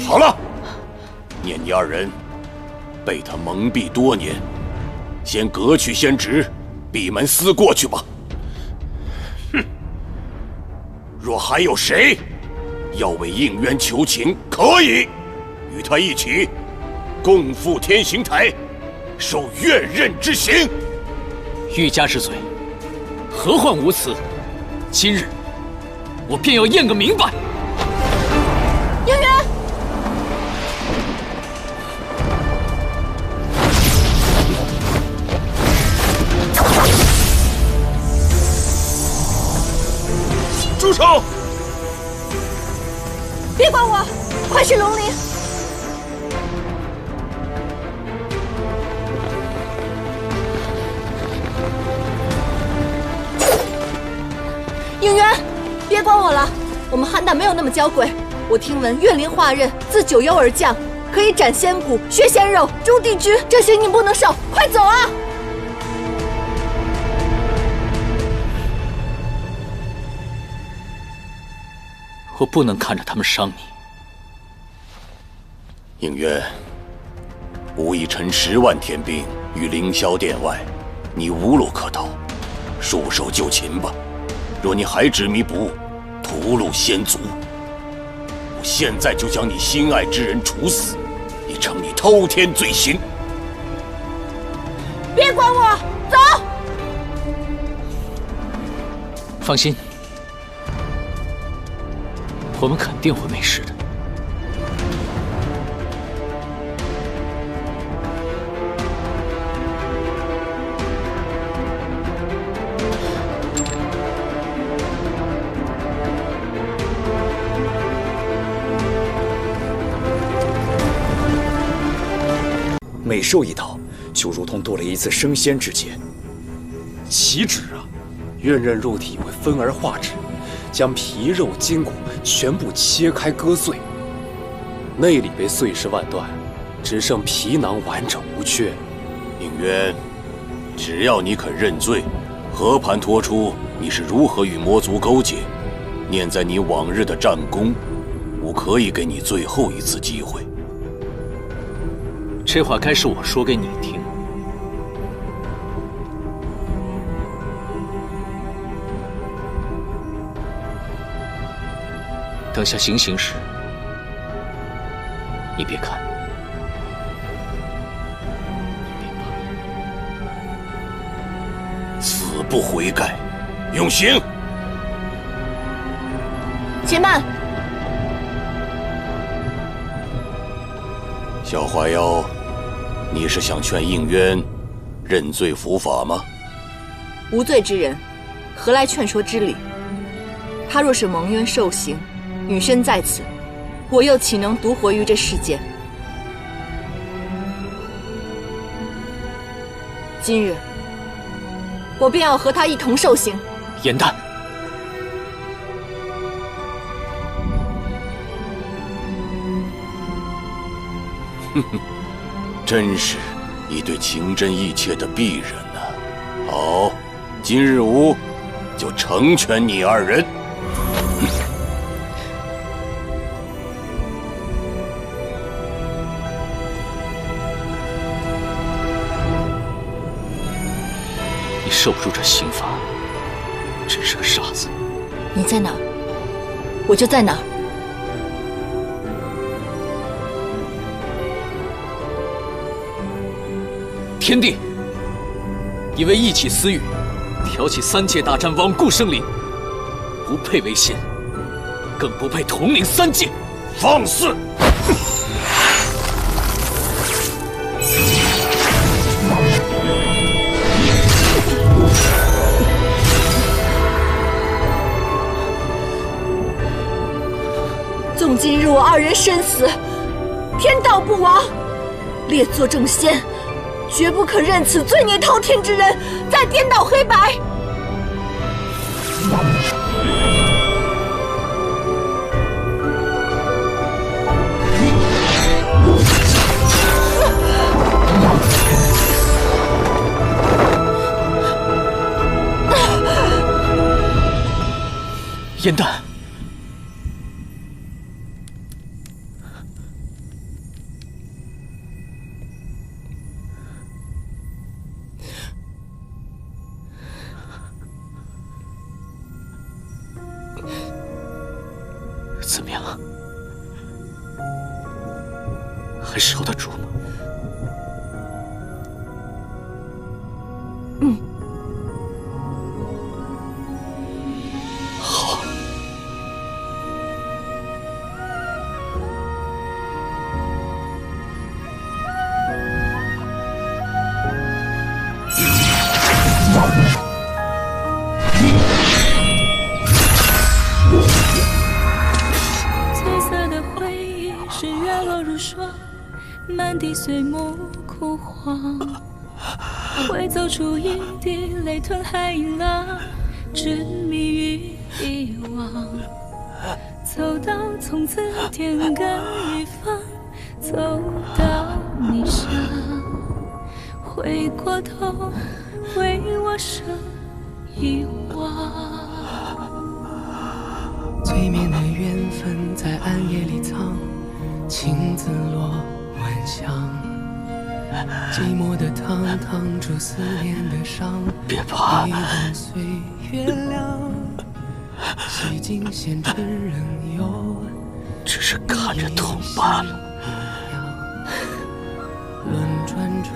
[SPEAKER 15] 好了，念你二人被他蒙蔽多年，先革去仙职，闭门思过去吧。哼！若还有谁要为应渊求情，可以与他一起共赴天刑台，受越刃之刑。
[SPEAKER 2] 欲加之罪，何患无辞？今日我便要验个明白。
[SPEAKER 19] 应渊，
[SPEAKER 5] 住手！
[SPEAKER 19] 别管我，快去龙陵！应渊，别管我了，我们邯郸没有那么娇贵。我听闻岳灵化刃自九幽而降，可以斩仙骨、削仙肉、诛帝君，这刑你不能受，快走啊！
[SPEAKER 2] 我不能看着他们伤你。
[SPEAKER 15] 应渊，吾已陈10万天兵于凌霄殿外，你无路可逃，束手就擒吧。若你还执迷不悟，屠戮先族，我现在就将你心爱之人处死，以惩你偷天罪行。
[SPEAKER 19] 别管我，走！
[SPEAKER 2] 放心，我们肯定会没事的。
[SPEAKER 17] 每受一刀，就如同多了一次升仙之劫。
[SPEAKER 18] 岂止啊！愿刃入体会分而化之，将皮肉筋骨全部切开割碎，内里被碎尸万段，只剩皮囊完整无缺。
[SPEAKER 15] 应渊，只要你肯认罪，和盘托出你是如何与魔族勾结，念在你往日的战功，我可以给你最后一次机会。
[SPEAKER 2] 这话该是我说给你听。等下行刑时，你别看，
[SPEAKER 15] 死不悔改，用刑！
[SPEAKER 19] 且慢！
[SPEAKER 15] 小花妖，你是想劝应渊认罪伏法吗？
[SPEAKER 1] 无罪之人，何来劝说之理？他若是蒙冤受刑，女身在此，我又岂能独活于这世间？今日，我便要和他一同受刑。
[SPEAKER 2] 严旦，
[SPEAKER 15] 哼哼，真是一对情真意切的璧人呐！好，今日吾就成全你二人。
[SPEAKER 2] 你受不住这刑罚，真是个傻子。
[SPEAKER 1] 你在哪儿，我就在哪儿。
[SPEAKER 2] 天帝，你为一己私欲，挑起3界大战，罔顾生灵，不配为仙，更不配统领3界。
[SPEAKER 15] 放肆！
[SPEAKER 1] 纵今日我二人身死，天道不亡，列作正仙，绝不可任此罪孽滔天之人再颠倒黑白。
[SPEAKER 2] 严旦，还守得住吗？好。
[SPEAKER 13] 翠色的回忆是月落如霜，满地碎木枯黄，会走出一滴泪吞海银浪，执迷于遗忘。走到从此天各一方，走到你乡，回过头为我生遗忘。
[SPEAKER 3] 最绵的缘分在暗夜里藏，情字落晚香。寂寞的汤烫出思念的伤，
[SPEAKER 2] 别怕，
[SPEAKER 3] 一吻岁月凉。洗尽纤尘仍有，
[SPEAKER 2] 只是看着痛罢了。
[SPEAKER 3] 轮转中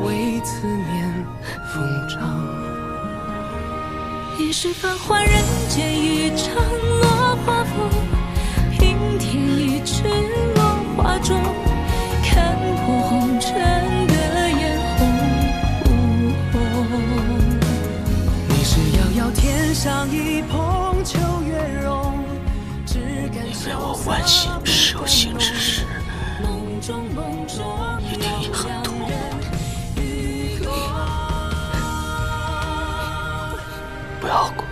[SPEAKER 3] 为思念疯长。
[SPEAKER 13] 一世繁华人间一场落花风，平添一池落花中，看破红尘的眼红。
[SPEAKER 3] 你是遥遥天上一捧秋月容，只感
[SPEAKER 2] 你为我剜心手心之时，一定也很痛苦。不要哭，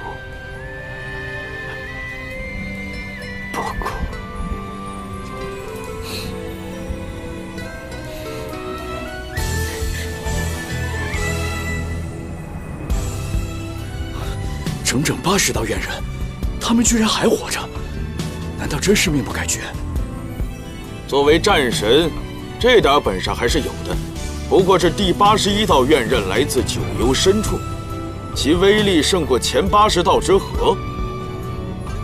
[SPEAKER 2] 不哭。
[SPEAKER 14] 整整80道怨人，他们居然还活着，难道真是命不该绝？
[SPEAKER 5] 作为战神，这点本事还是有的。不过这第81道怨刃来自九幽深处，其威力胜过前80道之和。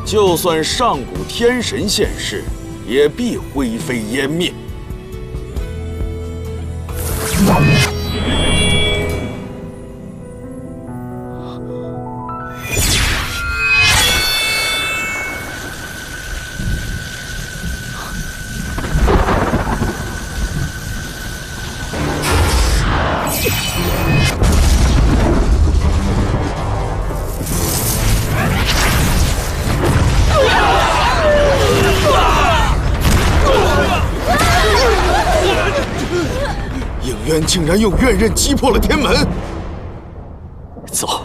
[SPEAKER 5] 就算上古天神现世，也必灰飞烟灭。竟然用怨刃击破了天门！
[SPEAKER 2] 走。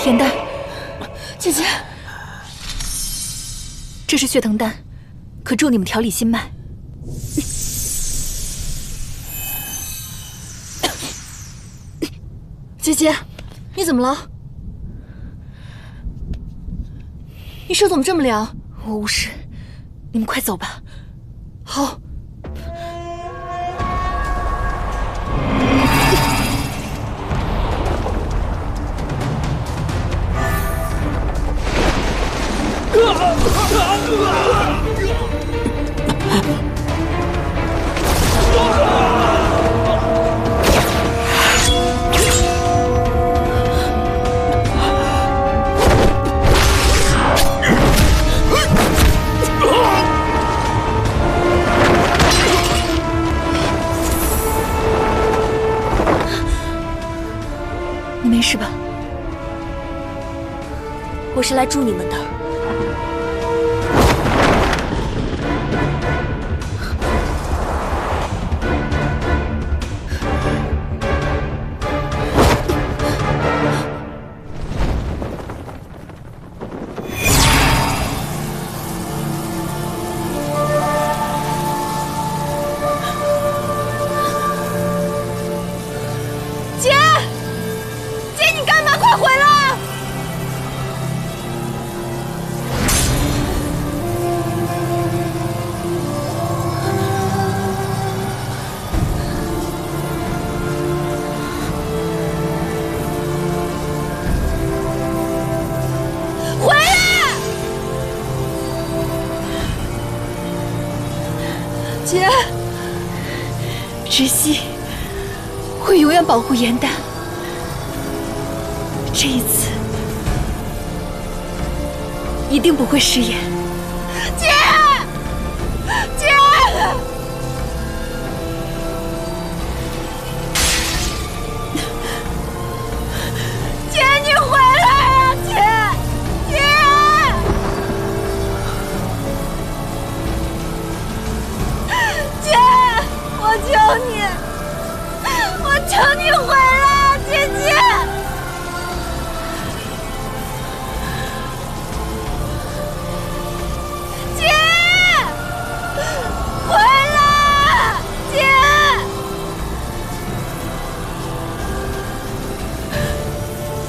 [SPEAKER 7] 严丹，姐姐，这是血藤丹，可助你们调理心脉。
[SPEAKER 1] 姐姐，你怎么了？你手怎么这么凉？
[SPEAKER 7] 我无事，你们快走吧。
[SPEAKER 1] 好。
[SPEAKER 7] 你没事吧？
[SPEAKER 19] 我是来助你们的。
[SPEAKER 7] 姐，芷溪会永远保护颜淡。这一次一定不会食言。
[SPEAKER 4] 姐，姐，姐，你回来呀，姐，姐。姐，我求你，我求你回来，姐姐！姐，回来，姐！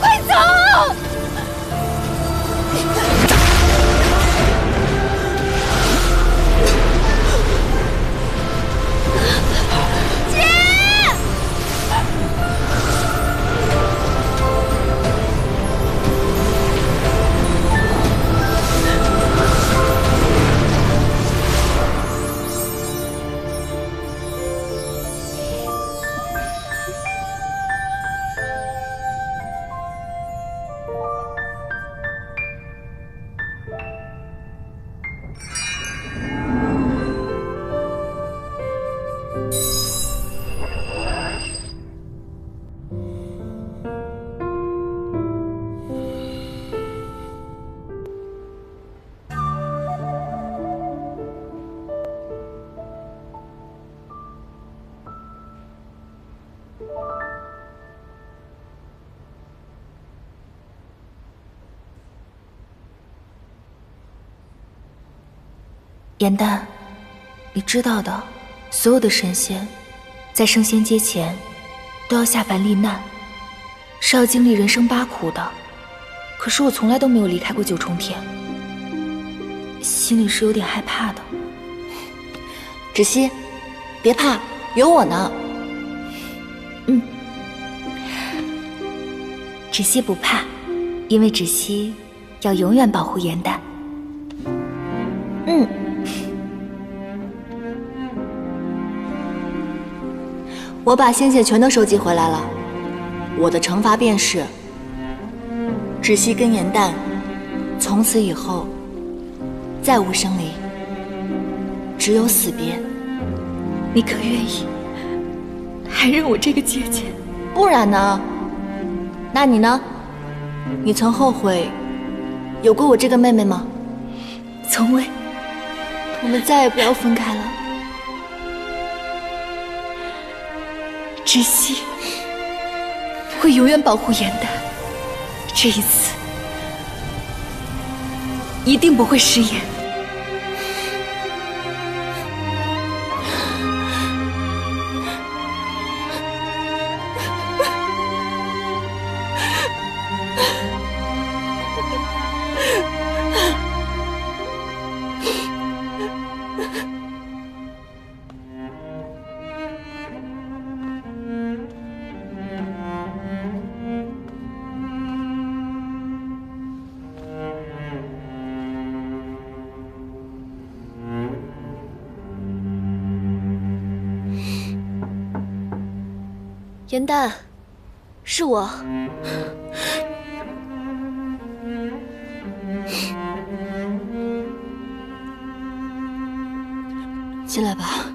[SPEAKER 4] 快走！
[SPEAKER 7] 颜淡，你知道的，所有的神仙在升仙阶前都要下凡历难，是要经历人生8苦的。可是我从来都没有离开过九重天，心里是有点害怕的。
[SPEAKER 1] 芷溪，别怕，有我呢。
[SPEAKER 7] 芷溪不怕，因为芷溪要永远保护颜淡。
[SPEAKER 1] 我把仙血全都收集回来了，我的惩罚便是芷溪跟颜淡从此以后再无生离，只有死别。
[SPEAKER 7] 你可愿意还认我这个姐姐？
[SPEAKER 1] 不然呢？那你呢？你曾后悔有过我这个妹妹吗？
[SPEAKER 7] 从未。
[SPEAKER 1] 我们再也不要分开了。
[SPEAKER 7] 芷溪会永远保护颜淡，这一次一定不会食言。
[SPEAKER 19] 颜淡，是我。
[SPEAKER 1] 进来吧。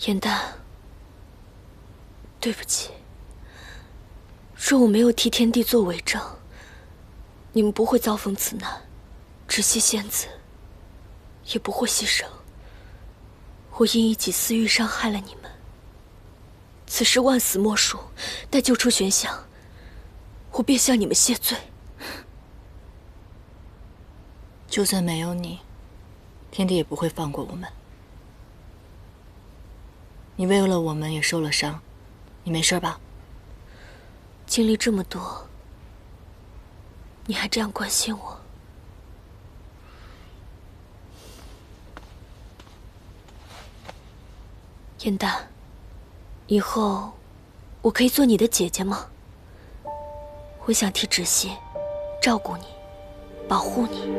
[SPEAKER 19] 颜淡，对不起。若我没有替天地做为证，你们不会遭逢此难，芷溪仙子也不会牺牲。我因一己私欲伤害了你们，此事万死莫赎。待救出玄香，我便向你们谢罪。
[SPEAKER 1] 就算没有你，天帝也不会放过我们。你为了我们也受了伤，你没事吧？
[SPEAKER 19] 经历这么多，你还这样关心我。颜淡，以后我可以做你的姐姐吗？我想替芷溪照顾你，保护你。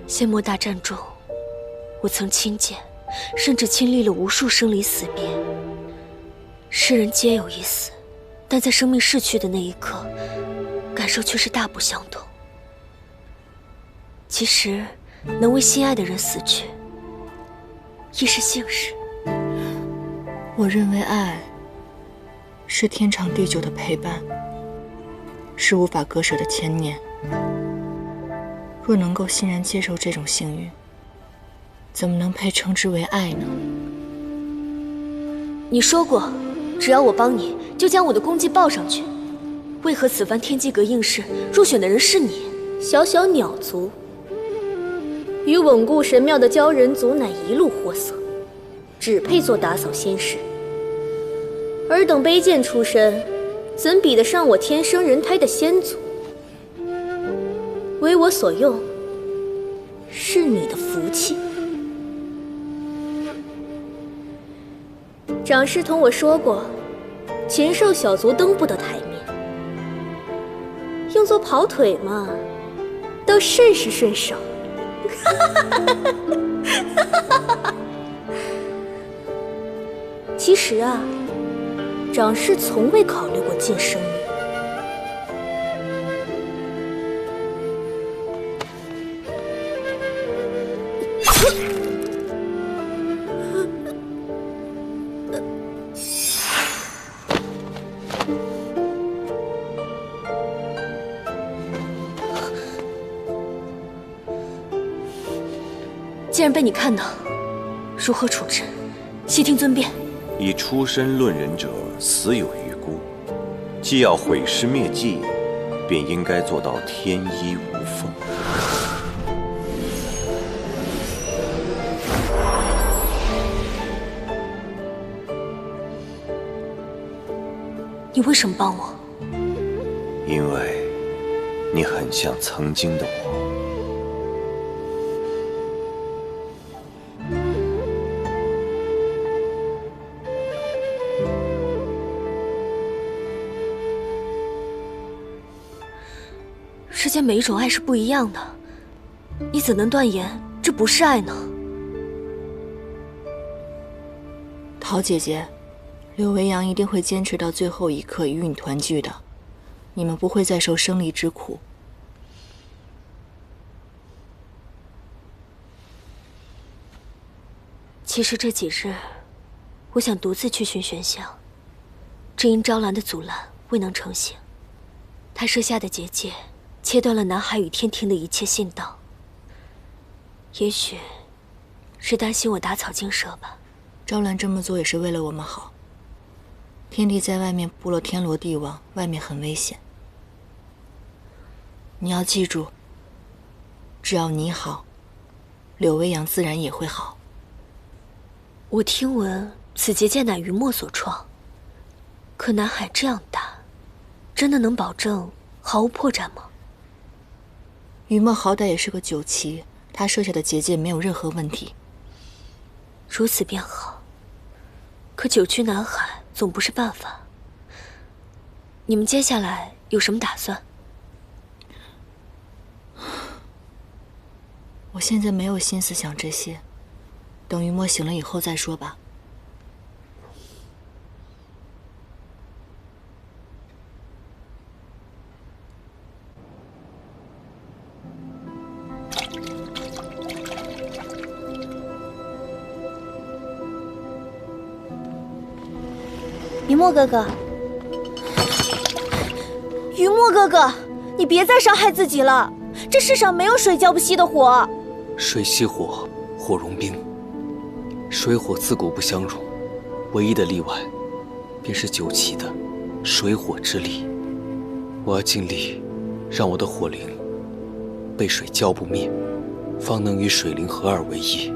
[SPEAKER 19] 仙魔大战中，我曾亲见，甚至亲历了无数生离死别。世人皆有一死，但在生命逝去的那一刻，感受却是大不相同。其实，能为心爱的人死去，亦是幸事。
[SPEAKER 1] 我认为爱是天长地久的陪伴，是无法割舍的牵念。若能够欣然接受这种幸运，怎么能配称之为爱呢？
[SPEAKER 19] 你说过，只要我帮你，就将我的功绩报上去。为何此番天机阁应试入选的人是你？
[SPEAKER 21] 小小鸟族，与稳固神庙的鲛人族乃一路货色，只配做打扫仙室。尔等卑贱出身，怎比得上我天生人胎的仙族？为我所用，是你的福气。长师同我说过，禽兽小族登不得台面，用作跑腿嘛，倒甚是顺手。其实啊，长师从未考虑过晋升你。
[SPEAKER 19] 既然被你看到，如何处置？悉听尊便。
[SPEAKER 22] 以出身论人者，死有余辜。既要毁尸灭迹，便应该做到天衣无缝。
[SPEAKER 19] 你为什么帮我？
[SPEAKER 22] 因为你很像曾经的我。
[SPEAKER 19] 世间每一种爱是不一样的，你怎能断言这不是爱呢？
[SPEAKER 1] 陶姐姐，柳维阳一定会坚持到最后一刻与你团聚的，你们不会再受生离之苦。
[SPEAKER 19] 其实这几日，我想独自去寻玄香，只因昭兰的阻拦未能成行。他设下的结界，切断了南海与天庭的一切信道。也许是担心我打草惊蛇吧。
[SPEAKER 1] 昭兰这么做也是为了我们好。天帝在外面布了天罗地网，外面很危险。你要记住，只要你好，柳微阳自然也会好。
[SPEAKER 19] 我听闻此结界乃余墨所创，可南海这样大，真的能保证毫无破绽吗？
[SPEAKER 1] 余墨好歹也是个九旗，他设下的结界没有任何问题。
[SPEAKER 19] 如此便好。可久居南海总不是办法。你们接下来有什么打算？
[SPEAKER 1] 我现在没有心思想这些，等余墨醒了以后再说吧。
[SPEAKER 21] 雨墨哥哥，雨墨哥哥，你别再伤害自己了。这世上没有水浇不熄的火。
[SPEAKER 8] 水熄火，火融冰，水火自古不相容，唯一的例外，便是酒旗的水火之力。我要尽力，让我的火灵被水浇不灭，方能与水灵合二为一。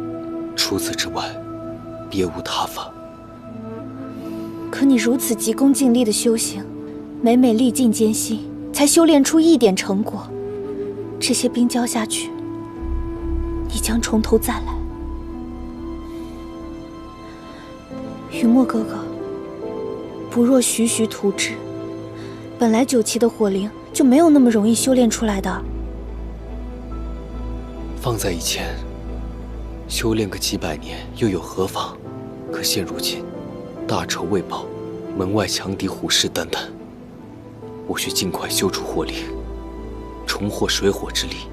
[SPEAKER 8] 除此之外，别无他法。
[SPEAKER 21] 可你如此急功近利的修行，每每历尽艰辛，才修炼出一点成果。这些冰浇下去，你将从头再来。雨墨哥哥，不若徐徐图之。本来酒旗的火灵就没有那么容易修炼出来的。
[SPEAKER 8] 放在以前，修炼个几百年又有何妨？可现如今，大仇未报，门外强敌虎视眈眈。我需尽快修出火灵，重获水火之力，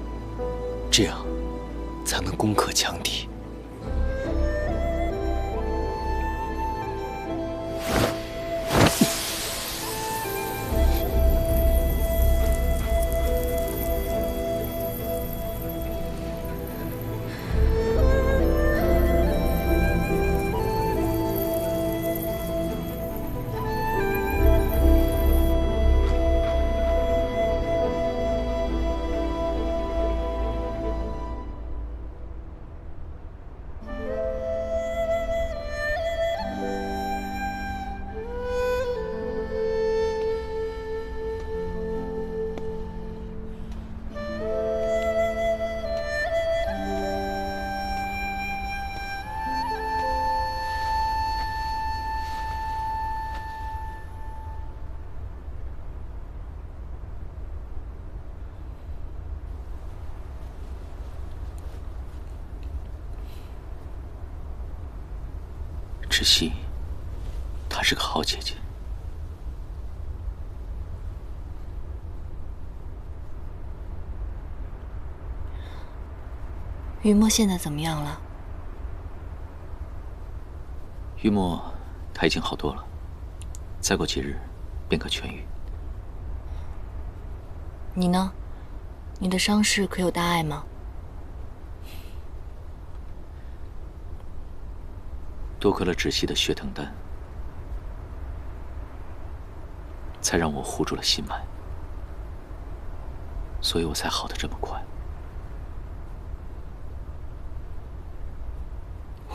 [SPEAKER 8] 这样才能攻克强敌。
[SPEAKER 2] 芷溪，她是个好姐姐。
[SPEAKER 1] 雨墨现在怎么样了？
[SPEAKER 2] 雨墨，她已经好多了，再过几日便可痊愈。
[SPEAKER 1] 你呢？你的伤势可有大碍吗？
[SPEAKER 2] 多亏了芷溪的血藤丹，才让我护住了心脉，所以我才好得这么快。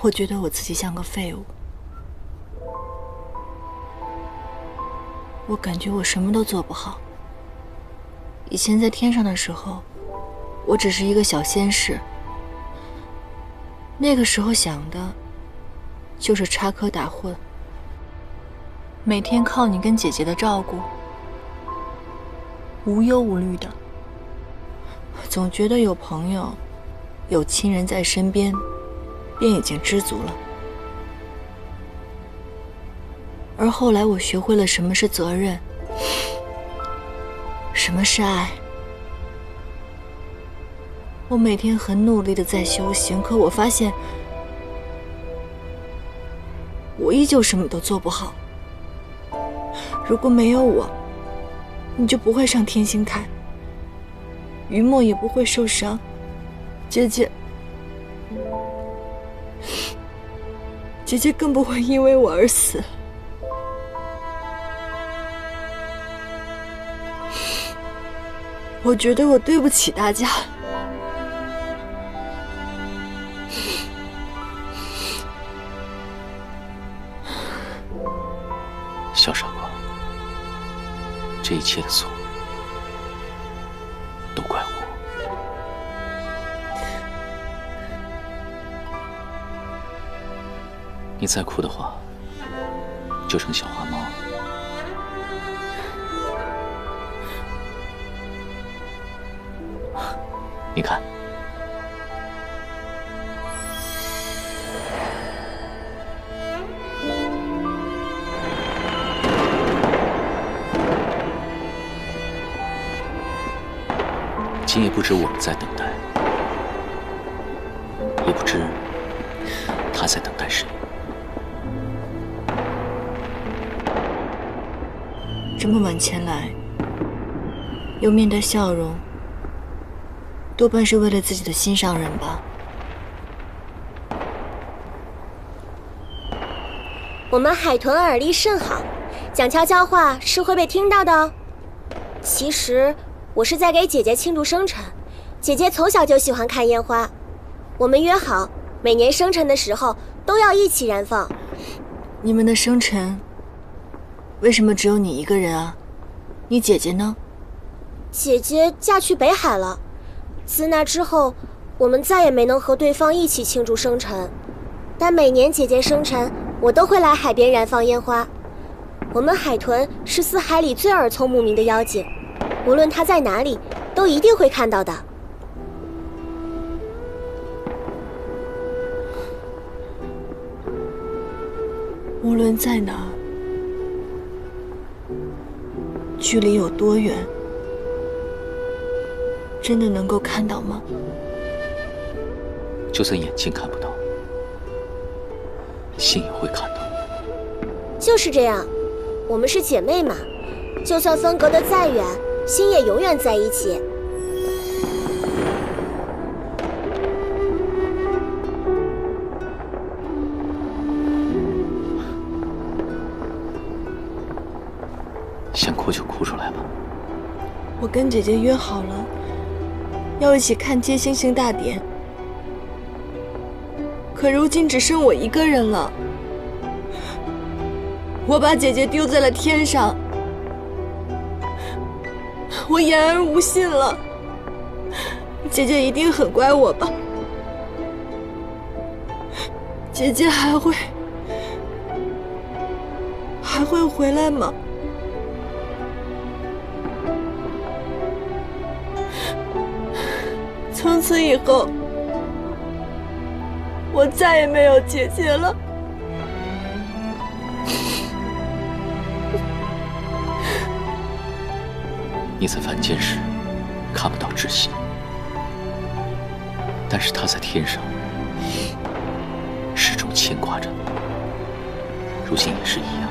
[SPEAKER 1] 我觉得我自己像个废物，我感觉我什么都做不好。以前在天上的时候，我只是一个小仙士，那个时候想的就是插科打诨，每天靠你跟姐姐的照顾，无忧无虑的，总觉得有朋友、有亲人在身边，便已经知足了。而后来我学会了什么是责任，什么是爱。我每天很努力的在修行，可我发现我依旧什么都做不好。如果没有我，你就不会上天星台，雨墨也不会受伤，姐姐更不会因为我而死。我觉得我对不起大家。
[SPEAKER 2] 小傻瓜，这一切的错都怪我。你再哭的话，就成小花猫了。你看，今夜不知我们在等待，也不知他在等待谁。
[SPEAKER 1] 这么晚前来，又面带笑容，多半是为了自己的心上人吧。
[SPEAKER 4] 我们海豚耳力甚好，讲悄悄话是会被听到的哦。其实我是在给姐姐庆祝生辰，姐姐从小就喜欢看烟花，我们约好每年生辰的时候都要一起燃放。
[SPEAKER 1] 你们的生辰，为什么只有你一个人啊？你姐姐呢？
[SPEAKER 4] 姐姐嫁去北海了，自那之后，我们再也没能和对方一起庆祝生辰。但每年姐姐生辰，我都会来海边燃放烟花。我们海豚是四海里最耳聪目明的妖精，无论它在哪里，都一定会看到的。
[SPEAKER 1] 无论在哪，距离有多远，真的能够看到吗？
[SPEAKER 2] 就算眼睛看不到，心也会看到。
[SPEAKER 4] 就是这样，我们是姐妹嘛，就算分隔得再远，心也永远在一起。
[SPEAKER 2] 想哭就哭出来吧。
[SPEAKER 1] 我跟姐姐约好了，要一起看接星星大典，可如今只剩我一个人了。我把姐姐丢在了天上，我言而无信了。姐姐一定很怪我吧？姐姐还会回来吗？从此以后，我再也没有姐姐了。
[SPEAKER 2] 你在凡间时看不到窒息，但是他在天上始终牵挂着你，如今也是一样。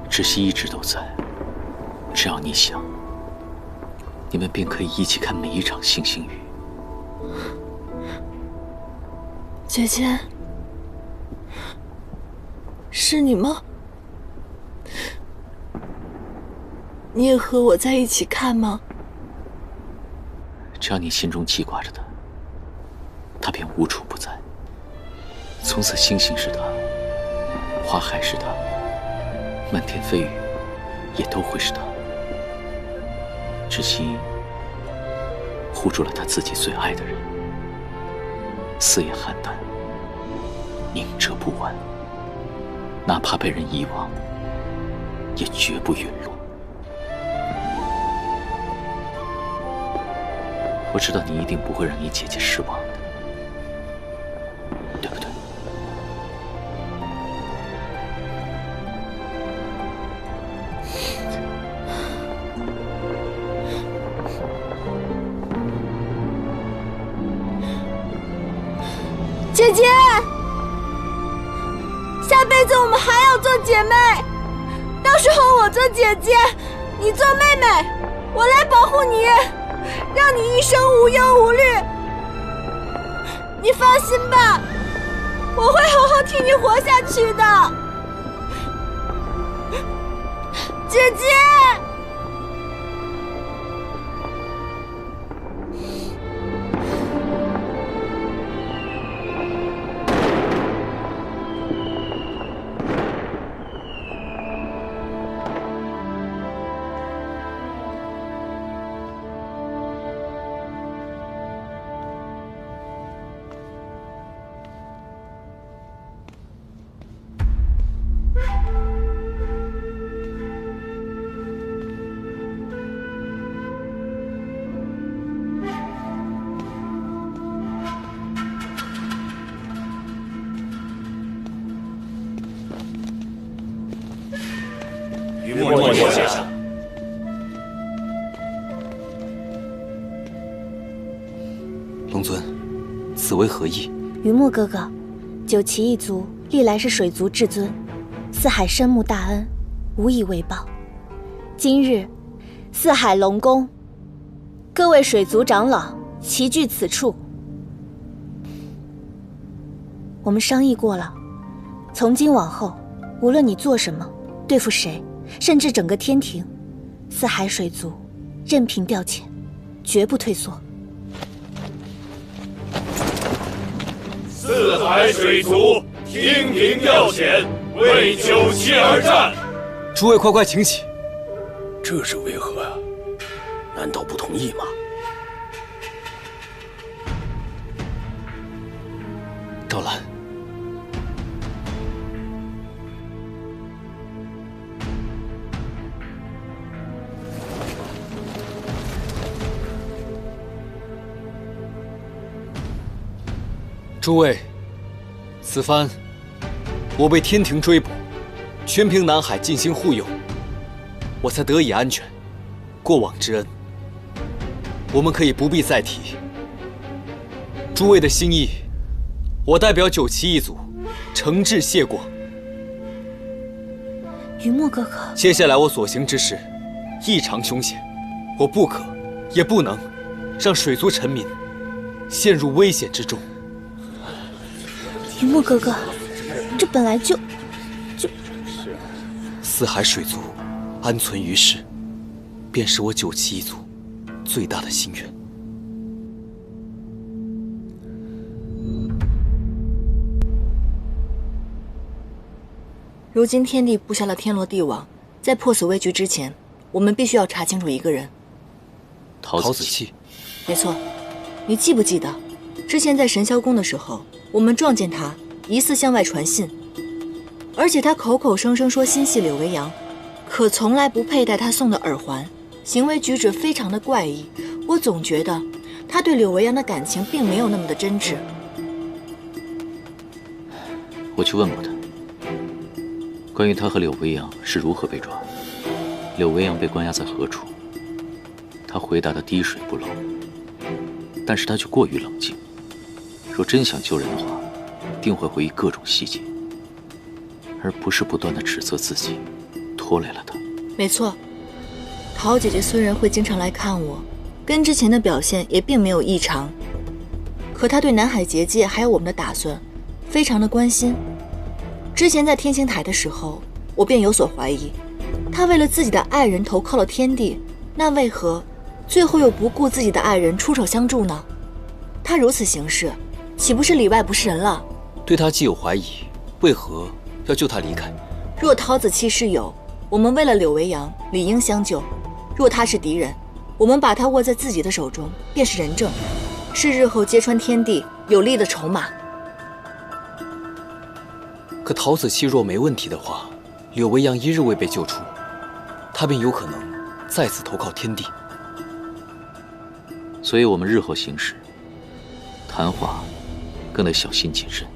[SPEAKER 2] 窒息一直都在，只要你想，你们便可以一起看每一场星星雨。
[SPEAKER 1] 姐姐，是你吗？你也和我在一起看吗？
[SPEAKER 2] 只要你心中记挂着他，他便无处不在。从此星星是他，花海是他，漫天飞雨也都会是他。窒息护住了他自己最爱的人，死也邯郸，明哲不弯，哪怕被人遗忘，也绝不陨落。我知道你一定不会让你姐姐失望的，对不对？
[SPEAKER 4] 姐姐，下辈子我们还要做姐妹，到时候我做姐姐，你做妹妹，我来保护你，让你一生无忧无虑。你放心吧，我会好好替你活下去的，姐姐。
[SPEAKER 6] 墨先生。
[SPEAKER 8] 龙尊，此为何意？
[SPEAKER 21] 云墨哥哥，九岐一族历来是水族至尊，四海深慕大恩，无以为报。今日，四海龙宫，各位水族长老齐聚此处。我们商议过了，从今往后，无论你做什么，对付谁，甚至整个天庭，四海水族任凭调遣，绝不退缩。
[SPEAKER 6] 四海水族听凭调遣，为九岐而战。
[SPEAKER 8] 诸位快快请起。
[SPEAKER 9] 这是为何啊？难道不同意吗？
[SPEAKER 8] 赵兰，诸位，此番我被天庭追捕，全凭南海尽心护佑，我才得以安全。过往之恩，我们可以不必再提。诸位的心意，我代表九岐一族诚挚谢过。
[SPEAKER 21] 云墨哥哥，
[SPEAKER 8] 接下来我所行之事异常凶险，我不可也不能让水族臣民陷入危险之中。
[SPEAKER 21] 云墨哥哥，这本来就
[SPEAKER 8] 四海水族安存于世，便是我九岐一族最大的心愿。
[SPEAKER 1] 如今天帝布下了天罗地网，在破此危局之前，我们必须要查清楚一个人。
[SPEAKER 2] 陶子期。
[SPEAKER 1] 没错，你记不记得，之前在神霄宫的时候，我们撞见他疑似向外传信，而且他口口声声说心系柳维扬，可从来不佩戴他送的耳环，行为举止非常的怪异。我总觉得他对柳维扬的感情并没有那么的真挚。
[SPEAKER 2] 我去问过他，关于他和柳维扬是如何被抓，柳维扬被关押在何处，他回答的滴水不漏，但是他却过于冷静。若真想救人的话，定会回忆各种细节，而不是不断的指责自己，拖累了他。
[SPEAKER 1] 没错，陶姐姐虽然会经常来看我，跟之前的表现也并没有异常，可她对南海结界还有我们的打算，非常的关心。之前在天星台的时候，我便有所怀疑，她为了自己的爱人投靠了天帝，那为何最后又不顾自己的爱人出手相助呢？她如此行事，岂不是里外不是人了？
[SPEAKER 8] 对他既有怀疑，为何要救他离开？
[SPEAKER 1] 若陶子期是友，我们为了柳维扬理应相救；若他是敌人，我们把他握在自己的手中，便是仁政，是日后揭穿天地有力的筹码。
[SPEAKER 8] 可陶子期若没问题的话，柳维扬一日未被救出，他便有可能再次投靠天帝。
[SPEAKER 2] 所以我们日后行事，谈话更得小心谨慎，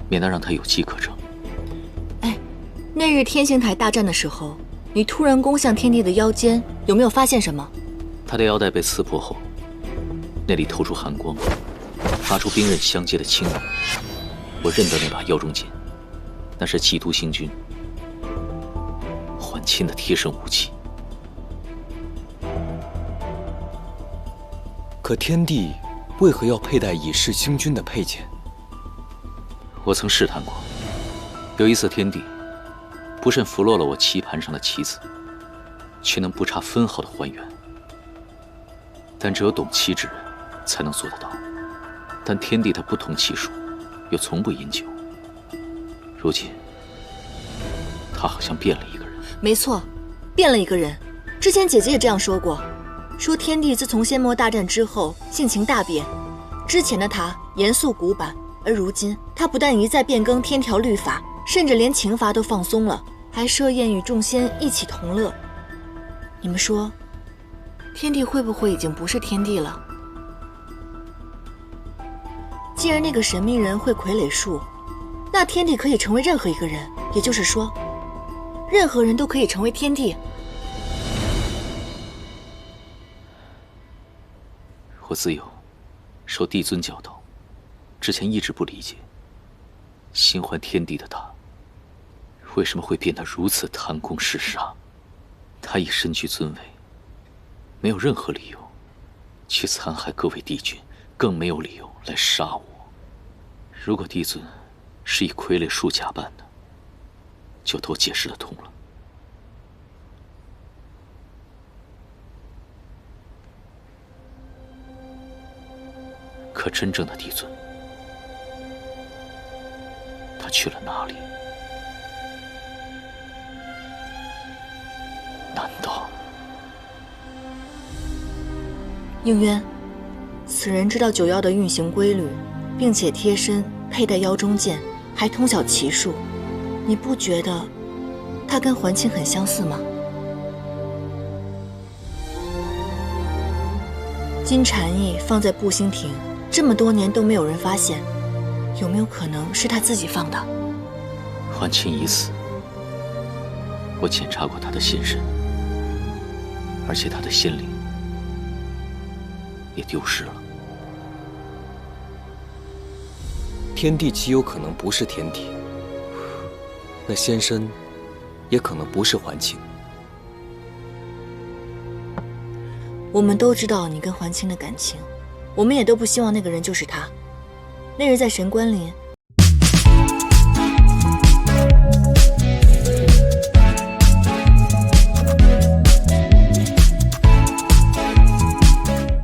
[SPEAKER 2] 免得让他有机可乘。
[SPEAKER 1] 那日天星台大战的时候，你突然攻向天帝的腰间，有没有发现什么？
[SPEAKER 2] 他的腰带被刺破后，那里透出寒光，发出兵刃相接的青龙。我认得那把腰中剑，那是祭都星君缓亲的贴身武器。
[SPEAKER 8] 可天帝为何要佩戴已逝星君的佩剑？
[SPEAKER 2] 我曾试探过，有一次天帝不慎拂落了我棋盘上的棋子，却能不差分毫的还原。但只有懂棋之人才能做得到。但天帝他不通棋术，又从不饮酒。如今，他好像变了一个人。
[SPEAKER 1] 没错，变了一个人。之前姐姐也这样说过，说天帝自从仙魔大战之后性情大变，之前的他严肃古板，而如今他不但一再变更天条律法，甚至连刑罚都放松了，还设宴与众仙一起同乐。你们说，天帝会不会已经不是天帝了？既然那个神秘人会傀儡术，那天帝可以成为任何一个人，也就是说，任何人都可以成为天帝。
[SPEAKER 2] 我自幼受帝尊教导，之前一直不理解，心怀天地的他，为什么会变得如此贪功嗜杀？他已身居尊位，没有任何理由去残害各位帝君，更没有理由来杀我。如果帝尊是以傀儡术假扮的，就都解释得通了。可真正的帝尊，他去了哪里？难道
[SPEAKER 1] 应渊，此人知道九曜的运行规律，并且贴身佩戴腰中剑，还通晓奇术。你不觉得他跟桓清很相似吗？金蝉翼放在步星亭这么多年都没有人发现，有没有可能是他自己放的？
[SPEAKER 2] 桓清已死，我检查过他的心神，而且他的心灵也丢失了。
[SPEAKER 8] 天帝极有可能不是天帝，那仙身也可能不是桓清。
[SPEAKER 1] 我们都知道你跟桓清的感情，我们也都不希望那个人就是他。那日在神关林，